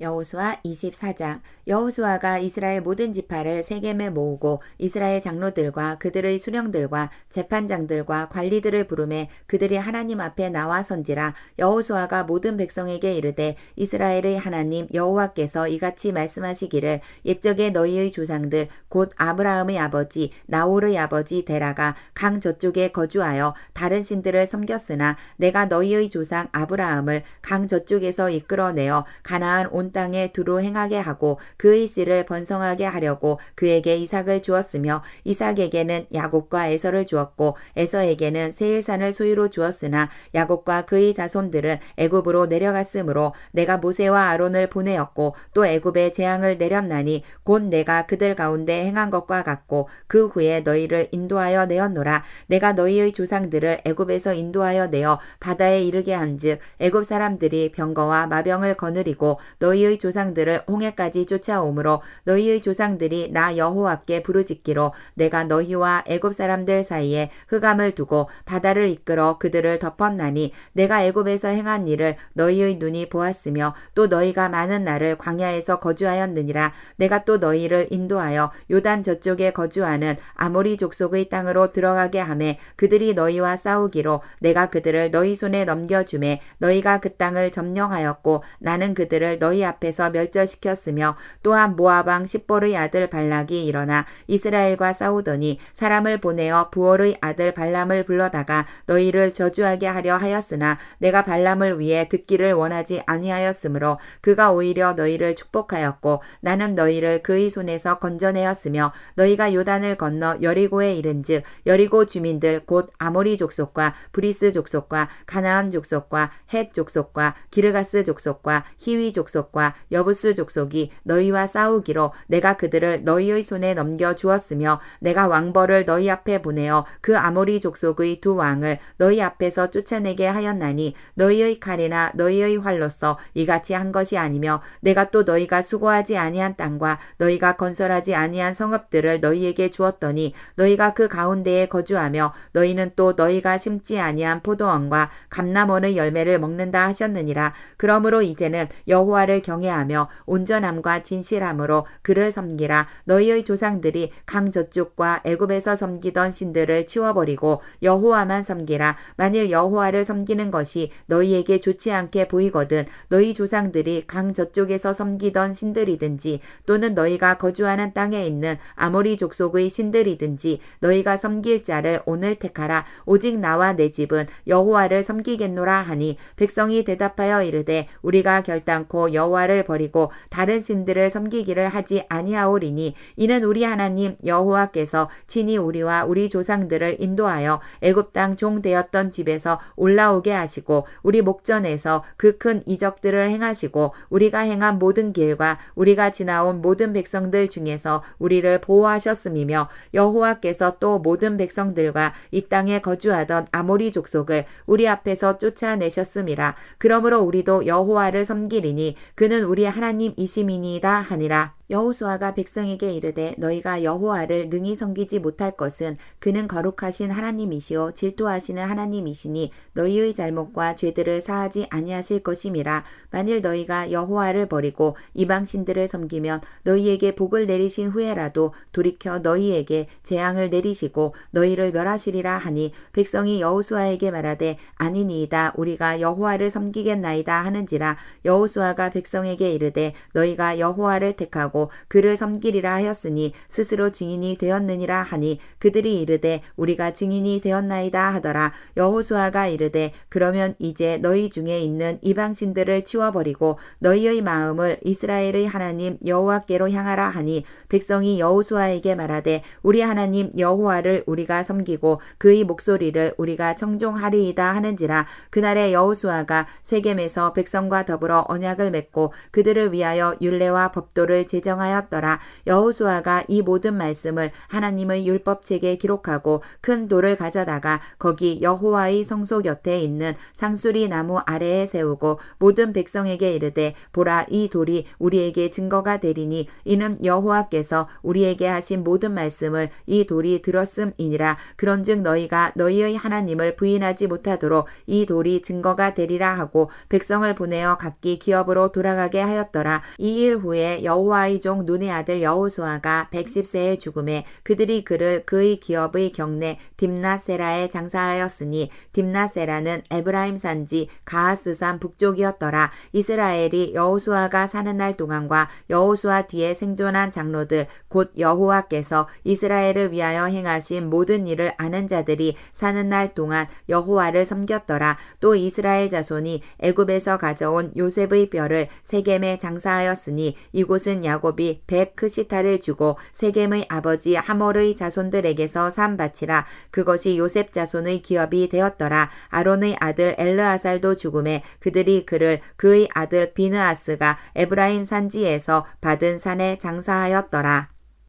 여호수아 24장. 여호수아가 이스라엘 모든 지파를 세겜에 모으고 이스라엘 장로들과 그들의 수령들과 재판장들과 관리들을 부르매 그들이 하나님 앞에 나와 선지라. 여호수아가 모든 백성에게 이르되 이스라엘의 하나님 여호와께서 이같이 말씀하시기를 옛적에 너희의 조상들 곧 아브라함의 아버지 나홀의 아버지 데라가 강 저쪽에 거주하여 다른 신들을 섬겼으나 내가 너희의 조상 아브라함을 강 저쪽에서 이끌어내어 가나안 온 땅에 두루 행하게 하고 그의 씨를 번성하게 하려고 그에게 이삭을 주었으며 이삭에게는 야곱과 에서를 주었고 에서에게는 세일산을 소유로 주었으나 야곱과 그의 자손들은 애굽으로 내려갔으므로 내가 모세와 아론을 보내었고 또 애굽에 재앙을 내렸나니 곧 내가 그들 가운데 행한 것과 같고 그 후에 너희를 인도하여 내었노라. 내가 너희의 조상들을 애굽에서 인도하여 내어 바다에 이르게 한즉 애굽 사람들이 병거와 마병을 거느리고 너희의 조상들을 홍해까지 쫓아오므로 너희의 조상들이 나 여호와께 부르짖기로 내가 너희와 애굽 사람들 사이에 흑암을 두고 바다를 이끌어 그들을 덮었나니 내가 애굽에서 행한 일을 너희의 눈이 보았으며 또 너희가 많은 날을 광야에서 거주하였느니라. 내가 또 너희를 인도하여 요단 저쪽에 거주하는 아모리 족속의 땅으로 들어가게 하매 그들이 너희와 싸우기로 내가 그들을 너희 손에 넘겨주매 너희가 그 땅을 점령하였고 나는 그들을 너희 앞에서 멸절시켰으며 또한 모압 왕 십볼의 아들 발락이 일어나 이스라엘과 싸우더니 사람을 보내어 부올의 아들 발람을 불러다가 너희를 저주하게 하려 하였으나 내가 발람을 위해 듣기를 원하지 아니하였으므로 그가 오히려 너희를 축복하였고 나는 너희를 그의 손에서 건져내었으며 너희가 요단을 건너 여리고에 이른즉 여리고 주민들 곧 아모리 족속과 브리스 족속과 가나안 족속과 헷 족속과 기르가스 족속과 히위 족속과 여부스 족속이 너희 너희와 싸우기로 내가 그들을 너희의 손에 넘겨 주었으며 내가 왕벌을 너희 앞에 보내어 그 아모리 족속의 두 왕을 너희 앞에서 쫓아내게 하였나니 너희의 칼이나 너희의 활로서 이같이 한 것이 아니며 내가 또 너희가 수고하지 아니한 땅과 너희가 건설하지 아니한 성읍들을 너희에게 주었더니 너희가 그 가운데에 거주하며 너희는 또 너희가 심지 아니한 포도원과 감람원의 열매를 먹는다 하셨느니라. 그러므로 이제는 여호와를 경외하며 온전함과 진실함으로 그를 섬기라. 너희의 조상들이 강 저쪽과 애굽에서 섬기던 신들을 치워버리고 여호와만 섬기라. 만일 여호와를 섬기는 것이 너희에게 좋지 않게 보이거든 너희 조상들이 강 저쪽에서 섬기던 신들이든지 또는 너희가 거주하는 땅에 있는 아모리 족속의 신들이든지 너희가 섬길 자를 오늘 택하라. 오직 나와 내 집은 여호와를 섬기겠노라 하니 백성이 대답하여 이르되 우리가 결단코 여호와를 버리고 다른 신들을 섬기기를 하지 아니하오리니 이는 우리 하나님 여호와께서 친히 우리와 우리 조상들을 인도하여 애굽 땅 종 되었던 집에서 올라오게 하시고 우리 목전에서 그 큰 이적들을 행하시고 우리가 행한 모든 길과 우리가 지나온 모든 백성들 중에서 우리를 보호하셨음이며 여호와께서 또 모든 백성들과 이 땅에 거주하던 아모리 족속을 우리 앞에서 쫓아내셨음이라. 그러므로 우리도 여호와를 섬기리니 그는 우리 하나님이심이니이다 하니라. 여호수아가 백성에게 이르되 너희가 여호와를 능히 섬기지 못할 것은 그는 거룩하신 하나님이시오 질투하시는 하나님이시니 너희의 잘못과 죄들을 사하지 아니하실 것임이라. 만일 너희가 여호와를 버리고 이방 신들을 섬기면 너희에게 복을 내리신 후에라도 돌이켜 너희에게 재앙을 내리시고 너희를 멸하시리라 하니 백성이 여호수아에게 말하되 아니니이다 우리가 여호와를 섬기겠나이다 하는지라. 여호수아가 백성에게 이르되 너희가 여호와를 택하고 그를 섬기리라 하였으니 스스로 증인이 되었느니라 하니 그들이 이르되 우리가 증인이 되었나이다 하더라. 여호수아가 이르되 그러면 이제 너희 중에 있는 이방 신들을 치워버리고 너희의 마음을 이스라엘의 하나님 여호와께로 향하라 하니 백성이 여호수아에게 말하되 우리 하나님 여호와를 우리가 섬기고 그의 목소리를 우리가 청종하리이다 하는지라. 그날에 여호수아가 세겜에서 백성과 더불어 언약을 맺고 그들을 위하여 율례와 법도를 제정하였더라. 여호수아가 이 모든 말씀을 하나님의 율법책에 기록하고 큰 돌을 가져다가 거기 여호와의 성소 곁에 있는 상수리 나무 아래에 세우고 모든 백성에게 이르되 보라 이 돌이 우리에게 증거가 되리니 이는 여호와께서 우리에게 하신 모든 말씀을 이 돌이 들었음이니라. 그런즉 너희가 너희의 하나님을 부인하지 못하도록 이 돌이 증거가 되리라 하고 백성을 보내어 각기 기업으로 돌아가게 하였더라. 이 일 후에 여호와의 종 눈의 아들 여호수아가 110세에 죽음에 그들이 그를 그의 기업의 경내 딥낫세라에 장사하였으니 딥낫세라는 에브라임 산지 가하스산 북쪽이었더라. 이스라엘이 여호수아가 사는 날 동안과 여호수아 뒤에 생존한 장로들 곧 여호와께서 이스라엘을 위하여 행하신 모든 일을 아는 자들이 사는 날 동안 여호와를 섬겼더라. 또 이스라엘 자손이 애굽에서 가져온 요셉의 뼈를 세겜에 장사하였으니 이곳은 야곱이 벳크시타를 주고 세겜의 아버지 하몰의 자손들에게서 산 밭이라. 그것이 요셉 자손의 기업이 되었더라. 아론의 아들 엘르아살도 죽음에 그들이 그를 그의 아들 비느하스가 에브라임 산지에서 받은 산에 장사하였더라.